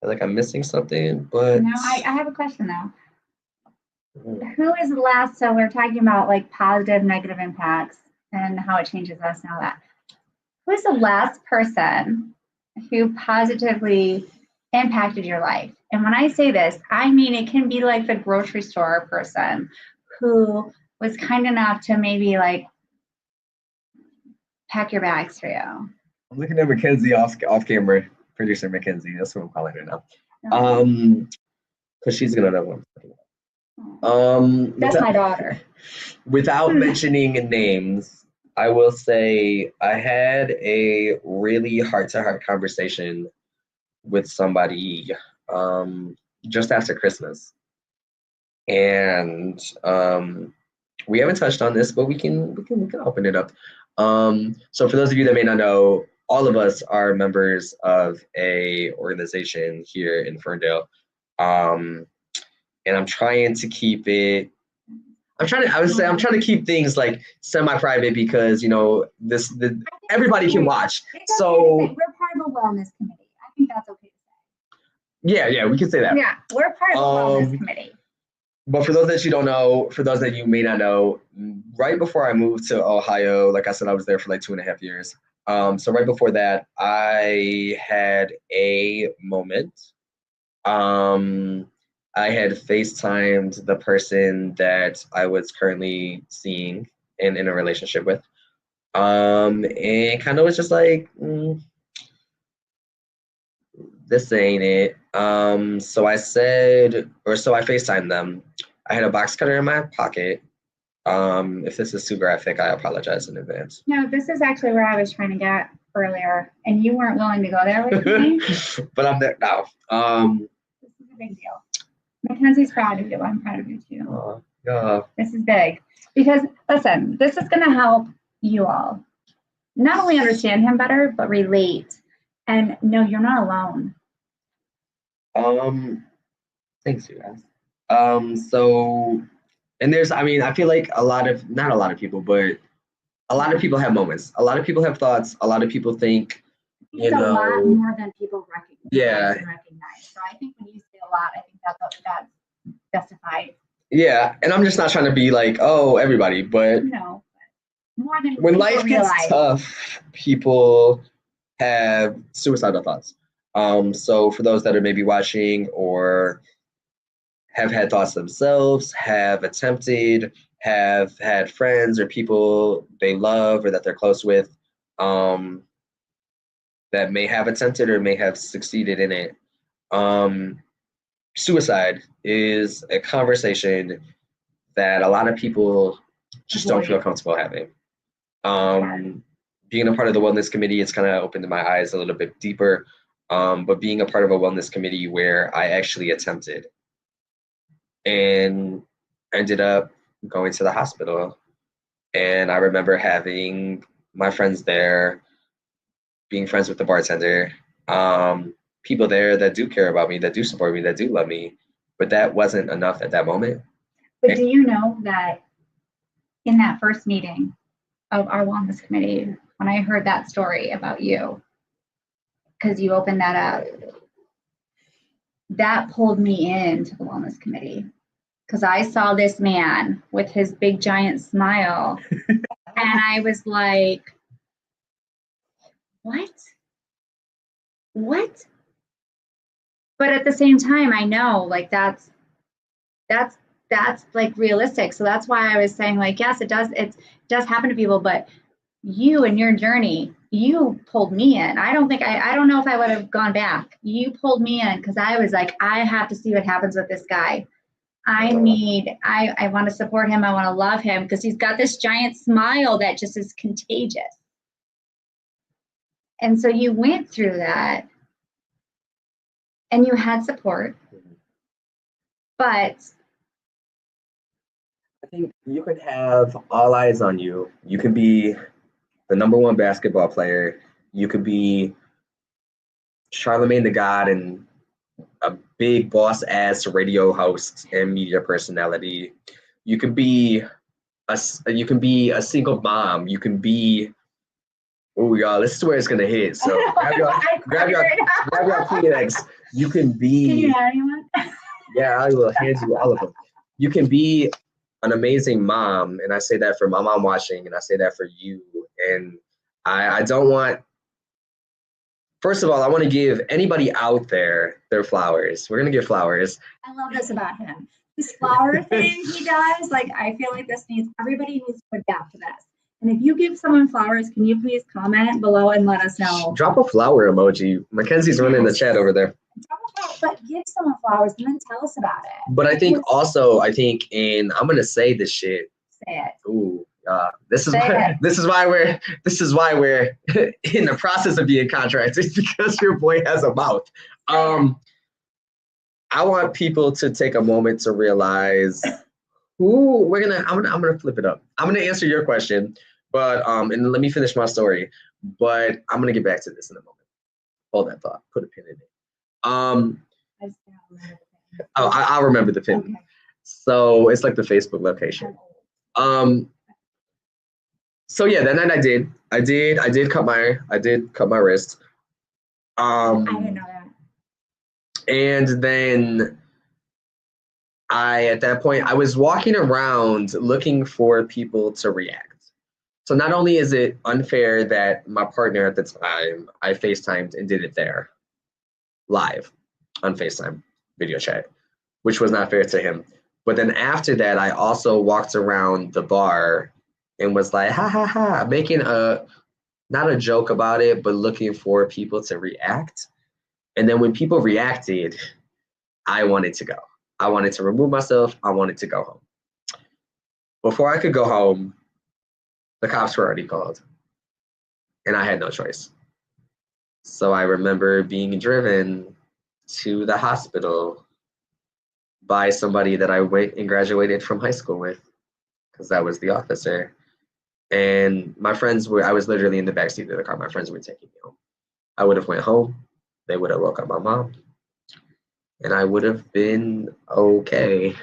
feel like I'm missing something, but no, I have a question though. Who is the last, so we're talking about like positive, negative impacts and how it changes us and all that. Who's the last person who positively impacted your life? And when I say this, I mean it can be like the grocery store person who was kind enough to maybe like pack your bags for you. I'm looking at Mackenzie off camera. Producer Mackenzie, that's what I'm calling her now. Because she's gonna know what I'm talking about. That's my daughter. Without mentioning names, I will say I had a really heart-to-heart conversation with somebody just after Christmas, and we haven't touched on this, but we can open it up. So for those of you that may not know, all of us are members of a organization here in Ferndale, and I'm trying to keep it. I'm trying to keep things like semi-private because everybody can watch. So we're part of a wellness committee. I think that's okay to say. Yeah, we can say that. Yeah, we're part of a wellness committee. But for those that you don't know, for those that you may not know, right before I moved to Ohio, like I said, I was there for like 2.5 years. So right before that, I had a moment. I had FaceTimed the person that I was currently seeing and in a relationship with. And kind of was just like, this ain't it. So I said, or so I FaceTimed them. I had a box cutter in my pocket. If this is too graphic, I apologize in advance. No, this is actually where I was trying to get earlier, and you weren't willing to go there with me. But I'm there now. This is a big deal. Mackenzie's proud of you. I'm proud of you too. Yeah. This is big because listen, this is going to help you all not only understand him better, but relate. And no, you're not alone. Thanks, you guys. So, and there's, I mean, I feel like not a lot of people, but a lot of people have moments. A lot of people have thoughts. A lot of people think, It's a lot more than people recognize. Yeah. And recognize. So I think when you say a lot, I think that's justified. Yeah, and I'm just not trying to be like, oh, everybody, but No, more than when people life realize. gets tough, people have suicidal thoughts. So for those that are maybe watching or have had thoughts themselves, have attempted, have had friends or people they love or that they're close with, that may have attempted or may have succeeded in it. Suicide is a conversation that a lot of people just don't feel comfortable having. Being a part of the wellness committee, it's kind of opened my eyes a little bit deeper. But being a part of a wellness committee where I actually attempted and ended up going to the hospital. And I remember having my friends there, being friends with the bartender, people there that do care about me, that do support me, that do love me. But that wasn't enough at that moment. But do you know that in that first meeting of our wellness committee, when I heard that story about you, because you opened that up, that pulled me into the wellness committee. Because I saw this man with his big giant smile, and I was like, what? What? But at the same time, I know like that's like realistic. So that's why I was saying like, yes, it does happen to people, but you and your journey, you pulled me in. I don't know if I would have gone back. You pulled me in because I was like, I have to see what happens with this guy. I want to support him. I want to love him because he's got this giant smile that just is contagious. And so you went through that and you had support, but I think you could have all eyes on you. You could be the #1 basketball player. You could be Charlemagne the God and a big boss ass radio host and media personality. You could be a single mom. You can be, oh y'all, this is where it's gonna hit. So grab your Kleenex. You can be. Can you have anyone? Yeah, I will hand you all of them. You can be an amazing mom, and I say that for my mom watching, and I say that for you. And I don't want. First of all, I want to give anybody out there their flowers. We're gonna give flowers. I love this about him. This flower thing he does, like I feel like everybody needs to adapt to this. And if you give someone flowers, can you please comment below and let us know? Drop a flower emoji. Mackenzie's running the chat over there. Drop a flower, but give someone flowers and then tell us about it. But I think, and I'm gonna say this shit. Say it. Ooh, this is why we're in the process of being contracted because your boy has a mouth. I want people to take a moment to realize who I'm gonna flip it up. I'm gonna answer your question, but and let me finish my story. But I'm gonna get back to this in a moment. Hold that thought. Put a pin in it. I'll remember the pin. Okay. So it's like the Facebook location. So yeah, that night I did cut my wrist. I didn't know that. And then at that point, I was walking around looking for people to react. So not only is it unfair that my partner at the time, I FaceTimed and did it there, live, on FaceTime, video chat, which was not fair to him. But then after that, I also walked around the bar and was like, ha ha ha, making not a joke about it, but looking for people to react. And then when people reacted, I wanted to go. I wanted to remove myself. I wanted to go home. Before I could go home, the cops were already called, and I had no choice. So I remember being driven to the hospital by somebody that I went and graduated from high school with, because that was the officer. And my friends I was literally in the backseat of the car. My friends were taking me home. I would have went home. They would have woke up my mom, and I would have been okay.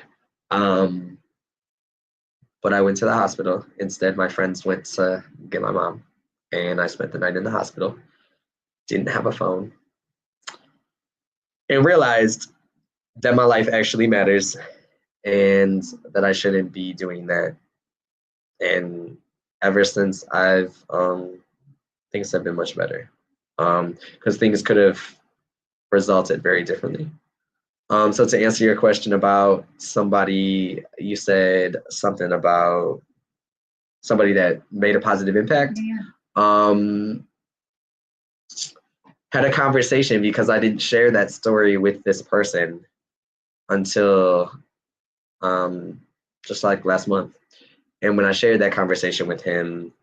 But I went to the hospital. Instead, my friends went to get my mom, and I spent the night in the hospital. Didn't have a phone, and realized that my life actually matters and that I shouldn't be doing that. And ever since things have been much better, because things could have resulted very differently. So to answer your question about somebody, you said something about somebody that made a positive impact. Yeah. Had a conversation because I didn't share that story with this person until just like last month. And when I shared that conversation with him,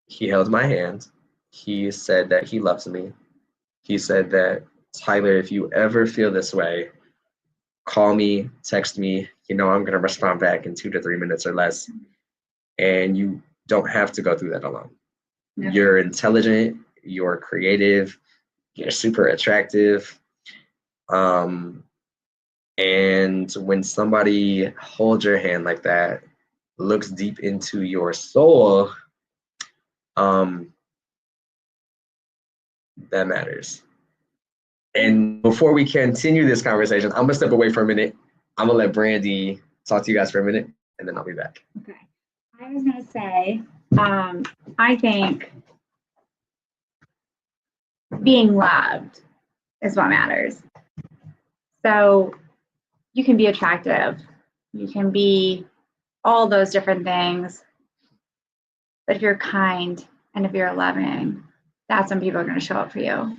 he held my hand. He said that he loves me. He said that, Tyler, if you ever feel this way, call me, text me. You know, I'm going to respond back in 2 to 3 minutes or less. And you don't have to go through that alone. Yeah. You're intelligent, you're creative, you're super attractive. And when somebody holds your hand like that, looks deep into your soul, that matters. And before we continue this conversation, I'm gonna step away for a minute. I'm gonna let Brandi talk to you guys for a minute, and then I'll be back. Okay. I was gonna say, I think being loved is what matters. So you can be attractive, you can be all those different things, but if you're kind and if you're loving, that's when people are going to show up for you.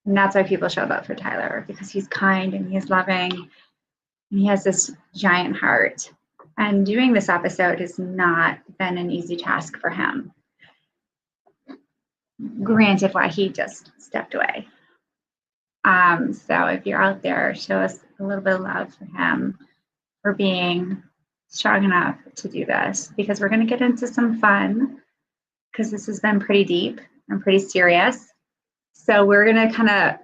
And that's why people showed up for Tyler, because he's kind and he's loving and he has this giant heart. And doing this episode has not been an easy task for him. Granted, why he just stepped away. So if you're out there, show us a little bit of love for him for being strong enough to do this, because we're going to get into some fun, because this has been pretty deep and pretty serious. So we're going to kind of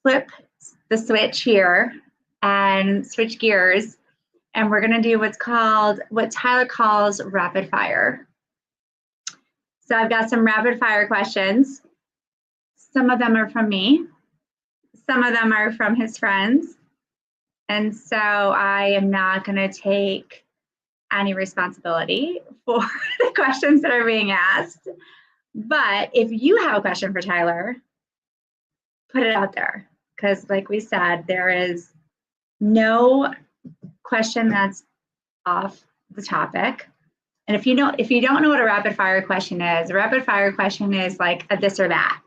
flip the switch here and switch gears, and we're going to do what Tyler calls rapid fire. So I've got some rapid fire questions. Some of them are from me. Some of them are from his friends. And so I am not going to take any responsibility for the questions that are being asked. But if you have a question for Tyler, put it out there. Because like we said, there is no question that's off the topic. And if you don't know what a rapid fire question is, a rapid fire question is like a this or that.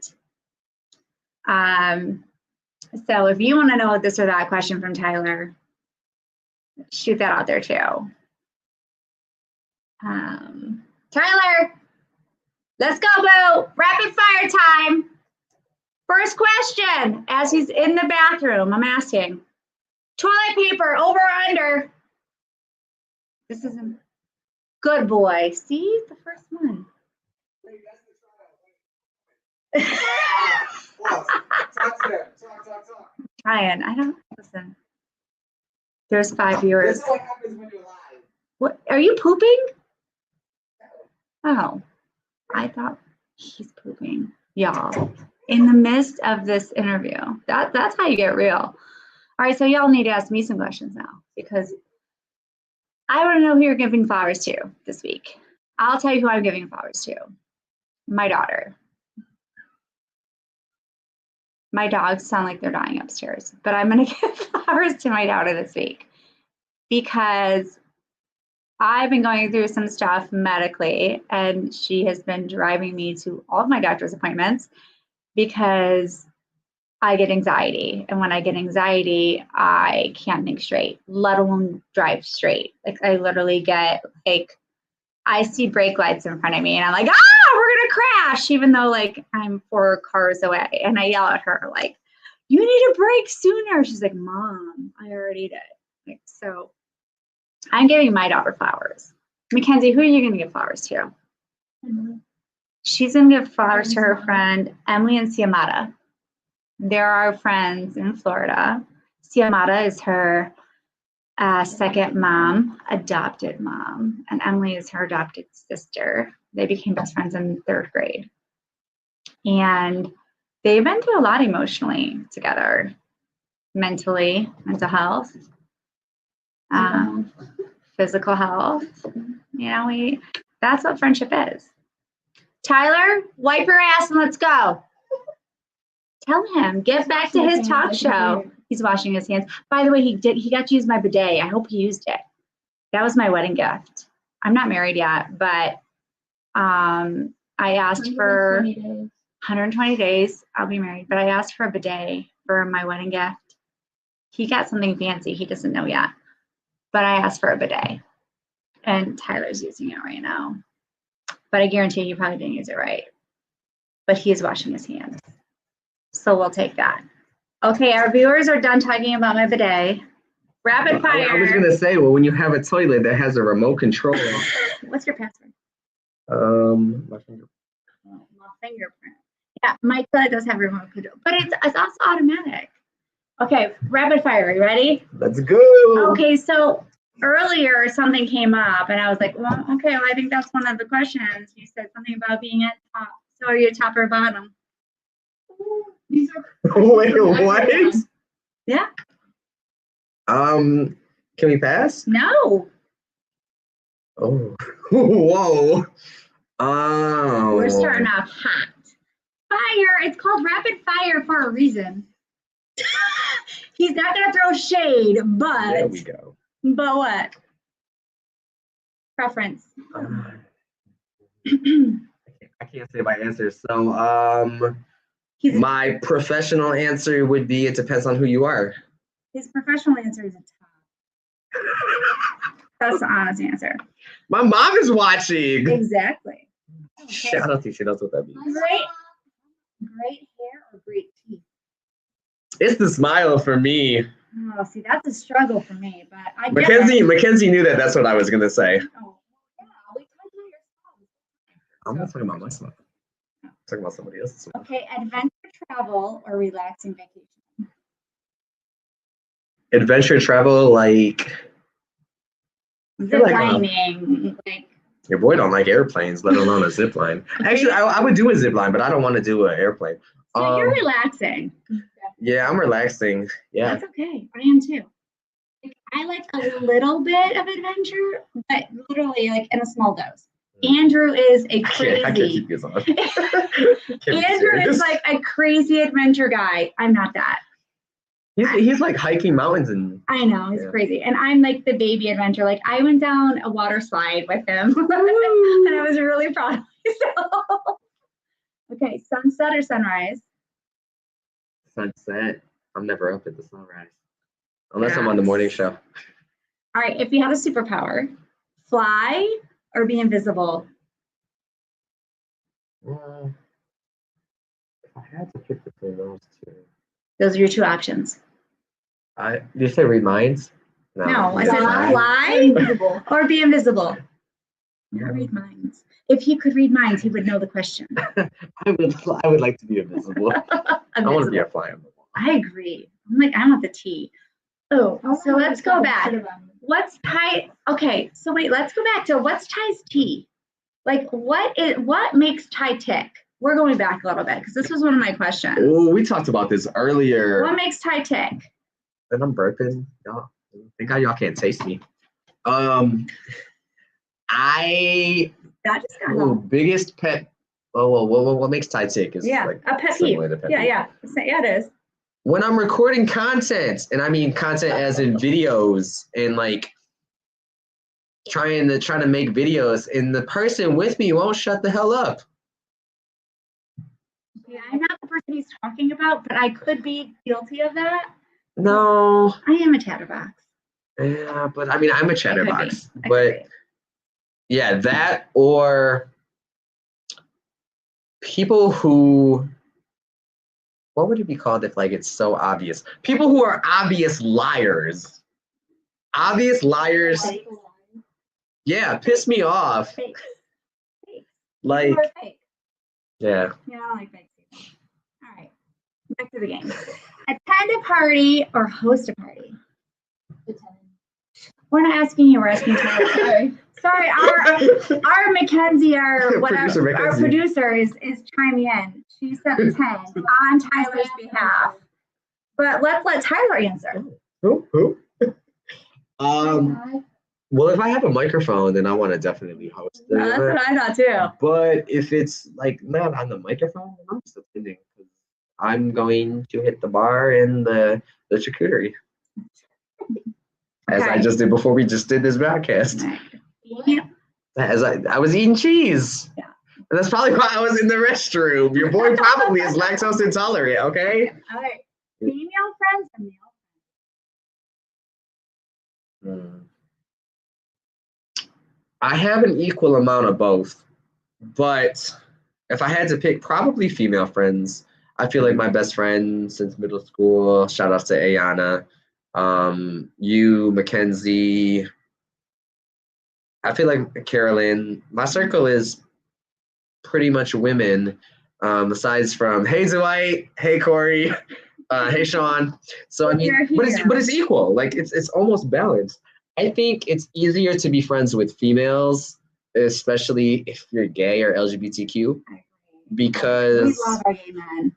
So if you want to know a this or that question from Tyler, shoot that out there too. Tyler, let's go, boo. Rapid fire time. First question, as he's in the bathroom, I'm asking, toilet paper, over or under? This is a good boy. See, the first one. Talk. Ryan, I don't listen. There's 5 viewers. This is what happens when you're live. What are you pooping? Oh, I thought he's pooping, y'all. In the midst of this interview. That's how you get real. All right, so y'all need to ask me some questions now because I want to know who you're giving flowers to this week. I'll tell you who I'm giving flowers to. My daughter. My dogs sound like they're dying upstairs, but I'm going to give flowers to my daughter this week because I've been going through some stuff medically, and she has been driving me to all of my doctor's appointments because I get anxiety. And when I get anxiety, I can't think straight, let alone drive straight. Like I literally get like, I see brake lights in front of me and I'm like, we're going to crash, even though like I'm 4 cars away. And I yell at her like, you need to brake sooner. She's like, Mom, I already did. Like, so I'm giving my daughter flowers. Mackenzie, who are you going to give flowers to? She's going to give flowers to her friend, Emily and Siamata. They're our friends in Florida. Siamata is her second mom, adopted mom, and Emily is her adopted sister. They became best friends in 3rd grade. And they've been through a lot emotionally together, mentally, mental health, physical health. You know, that's what friendship is. Tyler, wipe your ass and let's go. Tell him, get back to his talk show. He's washing his hands. By the way, he got to use my bidet. I hope he used it. That was my wedding gift. I'm not married yet, but I asked for 120 days. I'll be married, but I asked for a bidet for my wedding gift. He got something fancy. He doesn't know yet, but I asked for a bidet, and Tyler's using it right now. But I guarantee he probably didn't use it right. But he is washing his hands. So we'll take that. Okay, our viewers are done talking about my bidet. Rapid fire. I was going to say, well, when you have a toilet that has a remote control. What's your password? My finger. My fingerprint. Yeah, Micah does have remote control, but it's also automatic. Okay, rapid fire. Are you ready? Let's go. Okay, so earlier something came up, and I was like, well, okay, well, I think that's one of the questions. You said something about being at top. So are you top or bottom? Wait, what? Yeah. Can we pass? No. Oh, whoa. We're starting off hot. Fire. It's called rapid fire for a reason. He's not gonna throw shade, but there we go. But what? Preference. I can't say my answer. So, my professional answer would be it depends on who you are. His professional answer is a top. That's the honest answer. My mom is watching. Exactly. Okay. Shout out to she knows what that means. Great hair or great teeth? It's the smile for me. Oh, see, that's a struggle for me, but I get Mackenzie knew that. That's what I was gonna say. Oh, yeah, we talked about your smile. I'm not talking about my smile. I'm talking about somebody else's smile. Okay, adventure travel or relaxing vacation? Adventure travel, like Ziplining, like your boy don't like airplanes, let alone a zip line. Actually, I would do a zip line, but I don't want to do an airplane. So you're relaxing. Yeah, I'm relaxing. Yeah. That's okay. I am too. Like, I like a little bit of adventure, but literally like in a small dose. Andrew is a crazy. I can't keep this on. Andrew is like a crazy adventure guy. I'm not that. He's like hiking mountains and. I know, he's crazy. And I'm like the baby adventure. Like I went down a water slide with him and I was really proud of myself. Okay, sunset or sunrise? Sunset. I'm never up at the sunrise. Unless I'm on the morning show. All right, if you had a superpower, fly or be invisible? Well, if I had to pick between those two. Those are your two options. Did you say read minds? No, I said fly or be invisible. Not read minds. If he could read minds, he would know the question. I would like to be invisible. I want to be a fly on the wall. I agree. I want the tea. Oh, so let's go back. What's Ty? Okay, so wait, let's go back to what's Ty's tea? Like, what makes Ty tick? We're going back a little bit because this was one of my questions. Oh, we talked about this earlier. What makes Ty tick? And I'm burping. Y'all, thank God y'all can't taste me. I That just got home. biggest pet. Oh, well, what makes Ty tick is Yeah, like a pet peeve. similar to pet peeve. Yeah, it is. When I'm recording content, and I mean content as in videos, and like trying to make videos, and the person with me won't shut the hell up. Yeah, I'm not the person he's talking about, but I could be guilty of that. No. I am a chatterbox. Yeah, but I mean, I'm a chatterbox. I could But be. yeah, that or people who, what would it be called if like it's so obvious? People who are obvious liars. Obvious liars. Fake. Yeah, piss me off. Fake. Like, People are fake. yeah. Yeah, I don't like fake people. All right, back to the game. Attend a party or host a party? We're not asking you, we're asking Tyler. Sorry, our Mackenzie, our producer is chiming in. She said 10 on Tyler's behalf. But let's let Tyler answer. Who? Well, if I have a microphone, then I want to definitely host the That's event. what I thought too. But if it's like not on the microphone, then I'm just attending. I'm going to hit the bar and the charcuterie. As I just did before we just did this podcast. Yeah. As I was eating cheese. Yeah. And that's probably why I was in the restroom. Your boy probably is lactose intolerant, okay? All right. Female friends or male? I have an equal amount of both. But if I had to pick, probably female friends. I feel like my best friend since middle school, shout out to Ayana. You, Mackenzie. I feel like Carolyn. My circle is pretty much women, aside from hey Dwight, hey Corey, hey Sean. So I mean, but it's equal. Like it's almost balanced. I think it's easier to be friends with females, especially if you're gay or LGBTQ, because we love our gay men.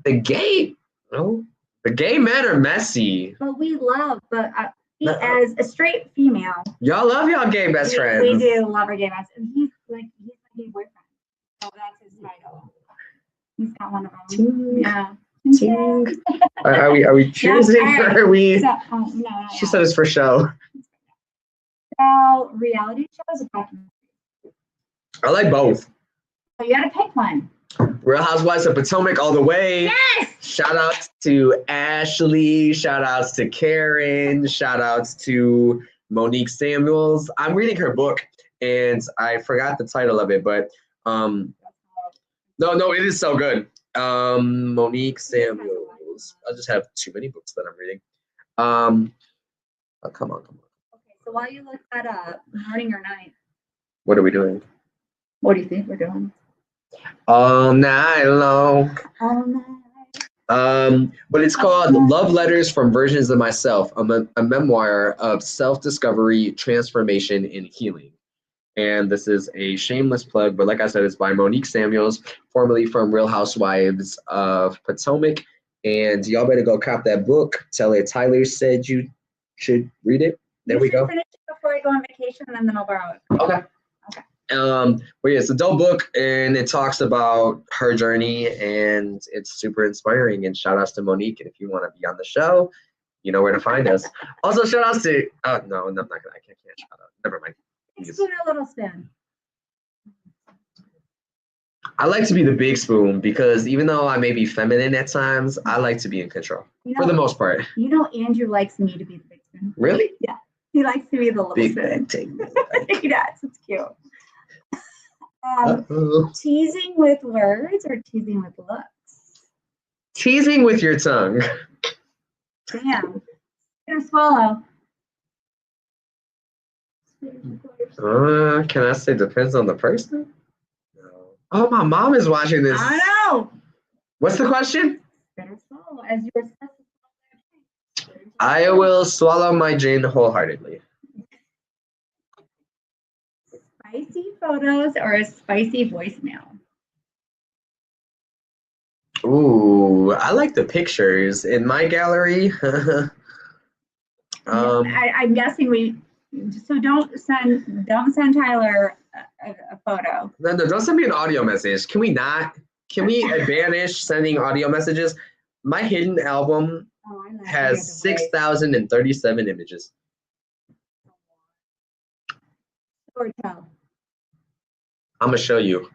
The gay men are messy. But we love, as a straight female. Y'all love y'all gay best friends. We do love our gay best friends. He's my gay boyfriend. So that's his title. He's got one of them. Ting. Yeah. Ting. Are we choosing or are we? So, no. She said it's for show. So reality shows or documentaries? I like both. So you gotta pick one. Real Housewives of Potomac all the way. Yes! Shout outs to Ashley. Shout outs to Karen. Shout outs to Monique Samuels. I'm reading her book and I forgot the title of it, but no, it is so good. Monique Samuels. I just have too many books that I'm reading. Come on. Okay, so while you look that up, morning or night? What are we doing? What do you think we're doing? All night long. All night. But it's called Love Letters from Versions of Myself, a memoir of self-discovery, transformation, and healing. And this is a shameless plug, but like I said, it's by Monique Samuels, formerly from Real Housewives of Potomac. And y'all better go cop that book. Tell her Tyler said you should read it. There we go. Finish it before I go on vacation, and then I'll borrow it. Okay. But yeah, it's a dope book, and it talks about her journey, and it's super inspiring. And shout outs to Monique. And if you want to be on the show, you know where to find us. Also, shout outs to no, I'm not gonna. I can't shout out. Never mind. Spoon or little spoon? I like to be the big spoon because even though I may be feminine at times, I like to be in control for the most part. You know, Andrew likes me to be the big spoon. Really? Yeah, he likes to be the little spoon. He does. It's cute. Teasing with words or teasing with looks? Teasing with your tongue. Damn. Gonna swallow. Can I say depends on the person? No. Oh, my mom is watching this. I know. What's the question? Better swallow as you're I will swallow my gin wholeheartedly. Spicy photos or a spicy voicemail? Ooh, I like the pictures in my gallery. I'm guessing so don't send Tyler a photo. No, don't send me an audio message. Can we banish sending audio messages? My hidden album has 6,037 images. Or tell. I'm gonna show you.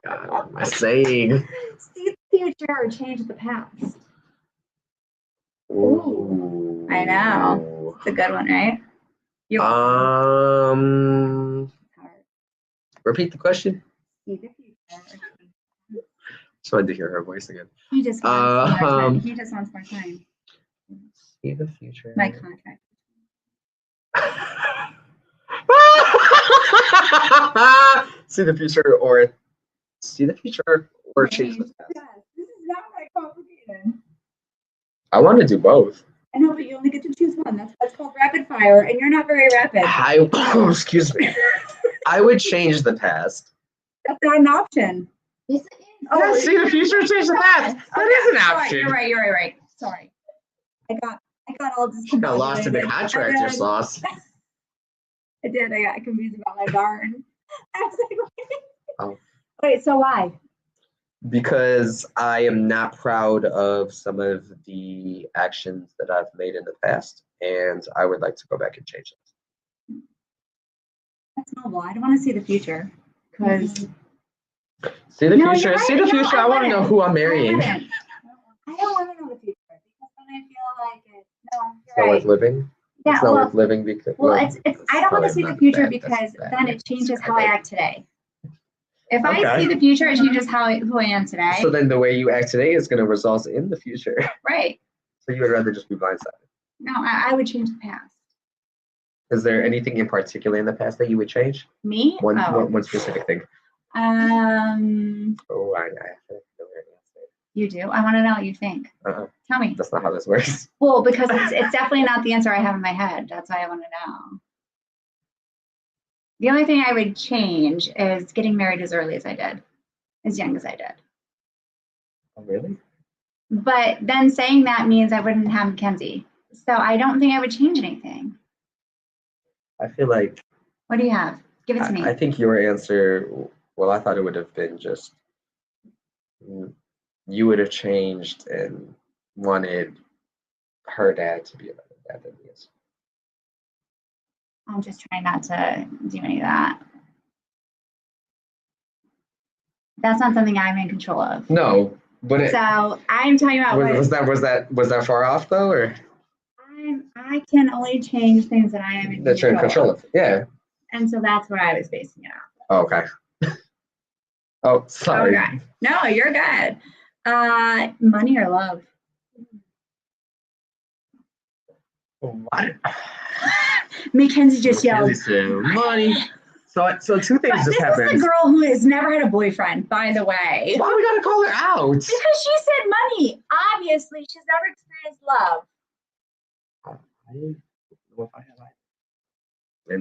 God, what am I saying? See the future or change the past. Ooh. I know. It's a good one, right? Repeat the question. See the future. Just wanted to hear her voice again. He just wants more time. He just wants more time. See the future. My contract. See the future or change the past. This is not that complicated. I want to do both. I know, but you only get to choose one. That's what's called rapid fire, and you're not very rapid. Excuse me. I would change the past. That's not an option. Yes, it is. Oh, see the future, change the past. That is an option. You're right. Sorry. I got all this. You got lost in the contractor sauce. I did. I got confused about my darn. I was like, oh. Wait, so why? Because I am not proud of some of the actions that I've made in the past, and I would like to go back and change them. That's noble. I don't want to see the future because. See the future. Right. See the future. I want to know who I'm marrying. I don't want to know the future because then I feel like it. No, it's not worth living. Yeah, it's not worth living because. It's I don't want to see the future because then it changes how I act today. If I see the future, it changes who I am today. So then the way you act today is going to result in the future. Right. So you would rather just be blindsided. No, I would change the past. Is there anything in particular in the past that you would change? Me? One specific thing. I have to know your answer. You do? I want to know what you think. Tell me. That's not how this works. Well, because it's definitely not the answer I have in my head. That's why I want to know. The only thing I would change is getting married as early as I did, as young as I did. Oh, really? But then saying that means I wouldn't have Mackenzie. So I don't think I would change anything. I feel like. What do you have? Give it to me. I think your answer, well, I thought it would have been just, you would have changed and wanted her dad to be a better dad than he is. I'm just trying not to do any of that. That's not something I'm in control of. No, but so I'm talking about was that far off though, or? I can only change things that I am in that you're in control of. Yeah. And so that's what I was basing it off. Okay. Oh, sorry. Okay. No, you're good. Money or love? What? Mackenzie just yelled. Money. So two things just happened. This is a girl who has never had a boyfriend, by the way. Why we gotta call her out? Because she said money. Obviously, she's never experienced love. I don't know if I have.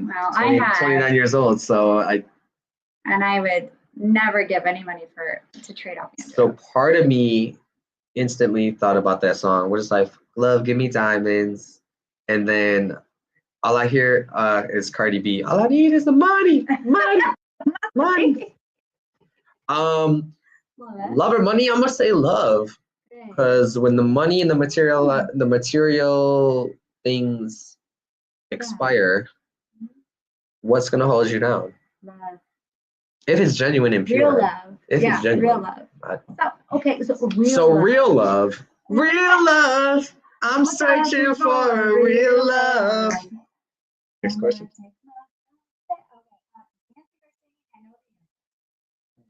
Well, I have 29 years old, so I would never give any money to trade off. So part of me instantly thought about that song. What is life? Love, give me diamonds. And then all I hear is Cardi B. All I need is the money. Money. Love or money? I'm gonna say love. Because when the money and the material things expire, what's gonna hold you down? Love. If it's genuine and pure. Real love. If it's genuine. Real love. Real love. Real love. I'm searching for a real love. Next question.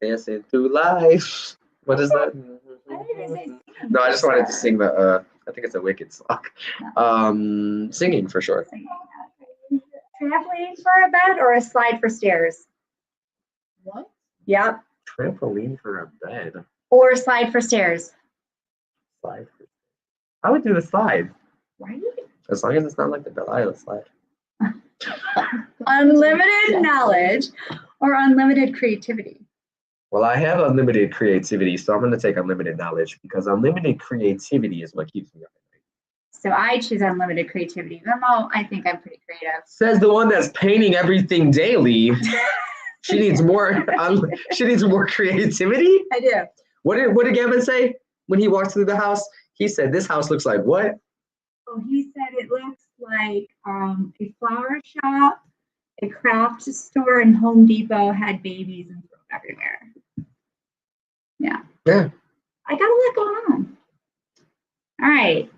Dancing through life. What is that? No, I just wanted to sing the I think it's a Wicked song. Singing for sure. Trampoline for a bed or a slide for stairs? What? Yep. Trampoline for a bed. Or slide for stairs. Slide. I would do the slide. Right? As long as it's not like the Delilah slide. Unlimited knowledge or unlimited creativity? Well, I have unlimited creativity, so I'm going to take unlimited knowledge because unlimited creativity is what keeps me up at night. So I choose unlimited creativity. Even though I think I'm pretty creative. Says the one that's painting everything daily. She needs more. She needs more creativity. I do. What did Gavin say when he walked through the house? He said, "This house looks like what?" Oh, he said it looks like a flower shop, a craft store, and Home Depot had babies and throw everywhere. Yeah. Yeah. I got a lot going on. All right.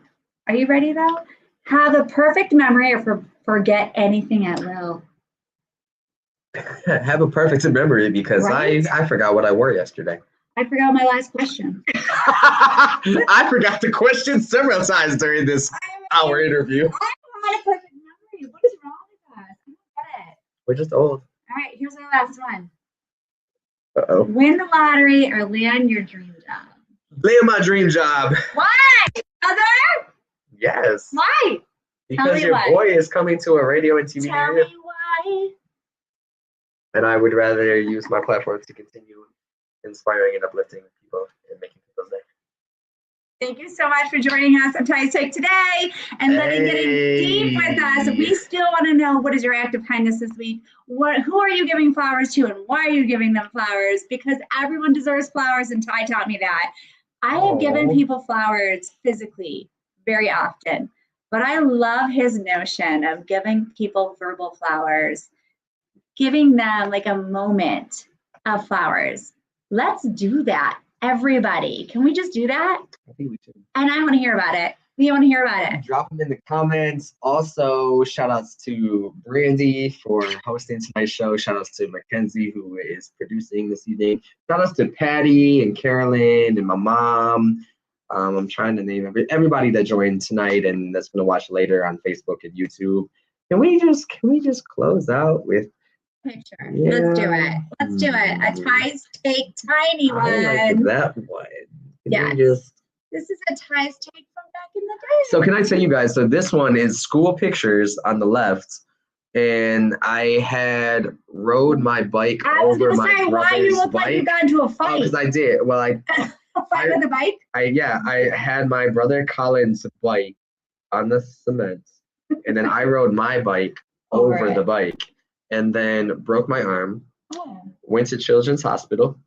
Are you ready though? Have a perfect memory or forget anything at will. Have a perfect memory because Right? I forgot what I wore yesterday. I forgot my last question. I forgot the question several times during this hour interview. I had a perfect memory. What is wrong with us? I don't get it. We're just old. All right, here's my last one. Uh-oh. Win the lottery or land your dream job. Land my dream job. Why? Other? Yes. Why? Because your boy is coming to a radio and TV Tell near me you. why. And I would rather use my platform to continue inspiring and uplifting people and making people's day. Thank you so much for joining us on Ty's Take today and getting deep with us. We still want to know, what is your act of kindness this week? Who are you giving flowers to and why are you giving them flowers? Because everyone deserves flowers and Ty taught me that. I have given people flowers physically very often, but I love his notion of giving people verbal flowers, giving them like a moment of flowers. Let's do that, everybody. Can we just do that? I think we should. And I want to hear about it. We want to hear about it. Drop them in the comments. Also, shout outs to Brandi for hosting tonight's show. Shout outs to Mackenzie, who is producing this evening. Shout outs to Patty and Carolyn and my mom. I'm trying to name everybody that joined tonight and that's going to watch later on Facebook and YouTube. Can we just close out with Picture. Yeah. Let's do it. Let's do it. A Ty's Take tiny one. I like that one. Yeah. Just... This is a Ty's Take from back in the day. So can I tell you guys, so this one is school pictures on the left. And I had rode my bike over my brother's why you look bike. like you got into a fight. Because I did. Well, A fight with a bike? I had my brother Colin's bike on the cement. And then I rode my bike over the bike. And then broke my arm. Oh. Went to Children's Hospital.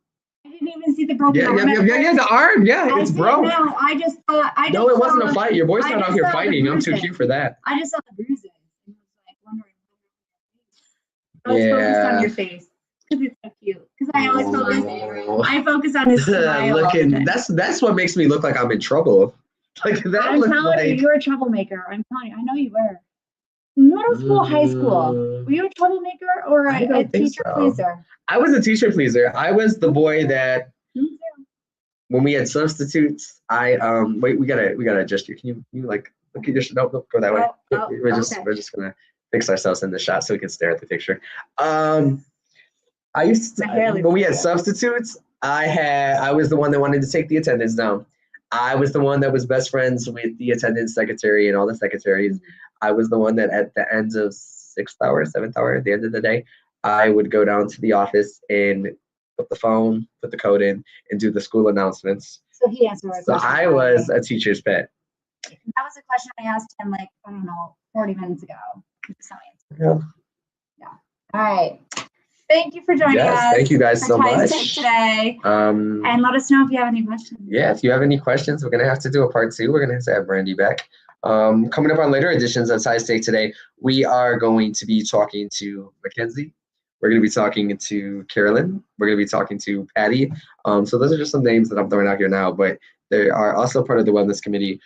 I didn't even see the broken arm. Yeah, the arm. Yeah, it's broke. No, I just thought. No, it wasn't a fight. Your boy's not out here fighting. I'm too cute for that. I just saw the bruises. And was like wondering. I was focused on your face. Because it's so cute. Because I always focus on his smile. Looking, that's what makes me look like I'm in trouble. Like that. I'm telling you, you're a troublemaker. I'm telling you, I know you were. Middle school, high school. Were you a troublemaker or a teacher pleaser? I was a teacher pleaser. I was the boy that when we had substitutes, wait, we gotta adjust you. Can you like look at your no, go that way. We're just gonna fix ourselves in the shot so we can stare at the picture. I used to when we had substitutes, I was the one that wanted to take the attendance down. I was the one that was best friends with the attendance secretary and all the secretaries. I was the one that at the end of 6th hour, 7th hour, at the end of the day, I would go down to the office and put the phone, put the code in, and do the school announcements. So he answered my question. So I was a teacher's pet. That was a question I asked him 40 minutes ago. Yeah. All right. Thank you for joining us. Thank you guys so much today. And let us know if you have any questions. Yeah, if you have any questions, we're gonna have to do a part 2. We're gonna have to have Brandi back. Coming up on later editions of Ty's Take today, we are going to be talking to Mackenzie. We're going to be talking to Carolyn. We're going to be talking to Patty. So those are just some names that I'm throwing out here now, but they are also part of the wellness committee,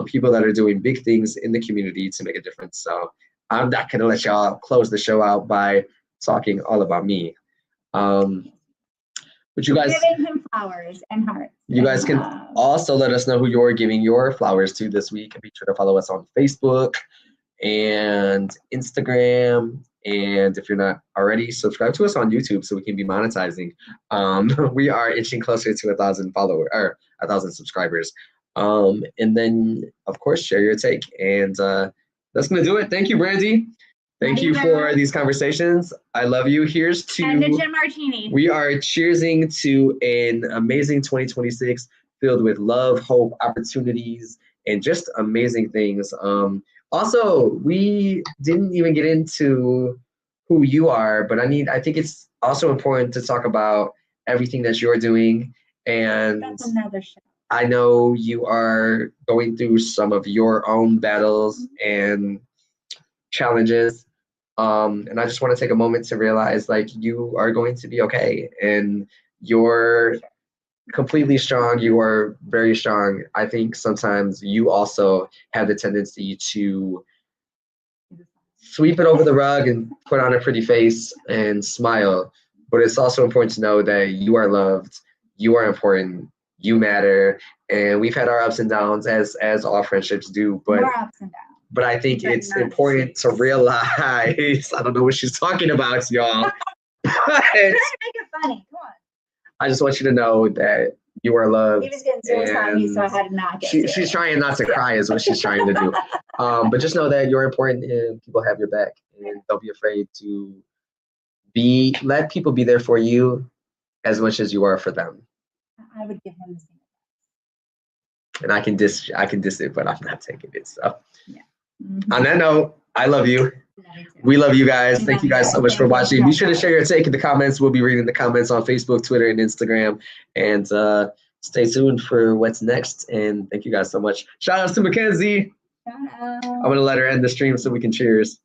people that are doing big things in the community to make a difference. So I'm not going to let y'all close the show out by talking all about me. But you guys giving him flowers and hearts. You guys can also let us know who you're giving your flowers to this week. Be sure to follow us on Facebook and Instagram. And if you're not already, subscribe to us on YouTube so we can be monetizing. We are inching closer to 1,000 followers or 1,000 subscribers. And then, of course, share your take. And that's going to do it. Thank you, Brandi. Thank you for these conversations. I love you. Here's to and the gin martini. We are cheersing to an amazing 2026 filled with love, hope, opportunities, and just amazing things. Also, we didn't even get into who you are, but I think it's also important to talk about everything that you're doing. And That's another show. I know you are going through some of your own battles and challenges. And I just want to take a moment to realize like you are going to be okay, and you're completely strong. You are very strong. I think sometimes you also have the tendency to sweep it over the rug and put on a pretty face and smile. But it's also important to know that you are loved, you are important, you matter, and we've had our ups and downs as all friendships do. But More ups and downs. but I think it's important to realize, I don't know what she's talking about, y'all. But I'm trying to make it funny. Come on. I just want you to know that you are loved. He was getting serious on me, so I had to not get serious. She's trying not to cry is what she's trying to do. But just know that you're important and people have your back. And don't be afraid to let people be there for you as much as you are for them. I would give him the same. And I can diss it, but I'm not taking it. So yeah. On that note, I love you. We love you guys. Thank you guys so much for watching. Be sure to share your take in the comments. We'll be reading the comments on Facebook, Twitter, and Instagram. And stay tuned for what's next. And thank you guys so much. Shout outs to Mackenzie. Shout out. I'm going to let her end the stream so we can cheers.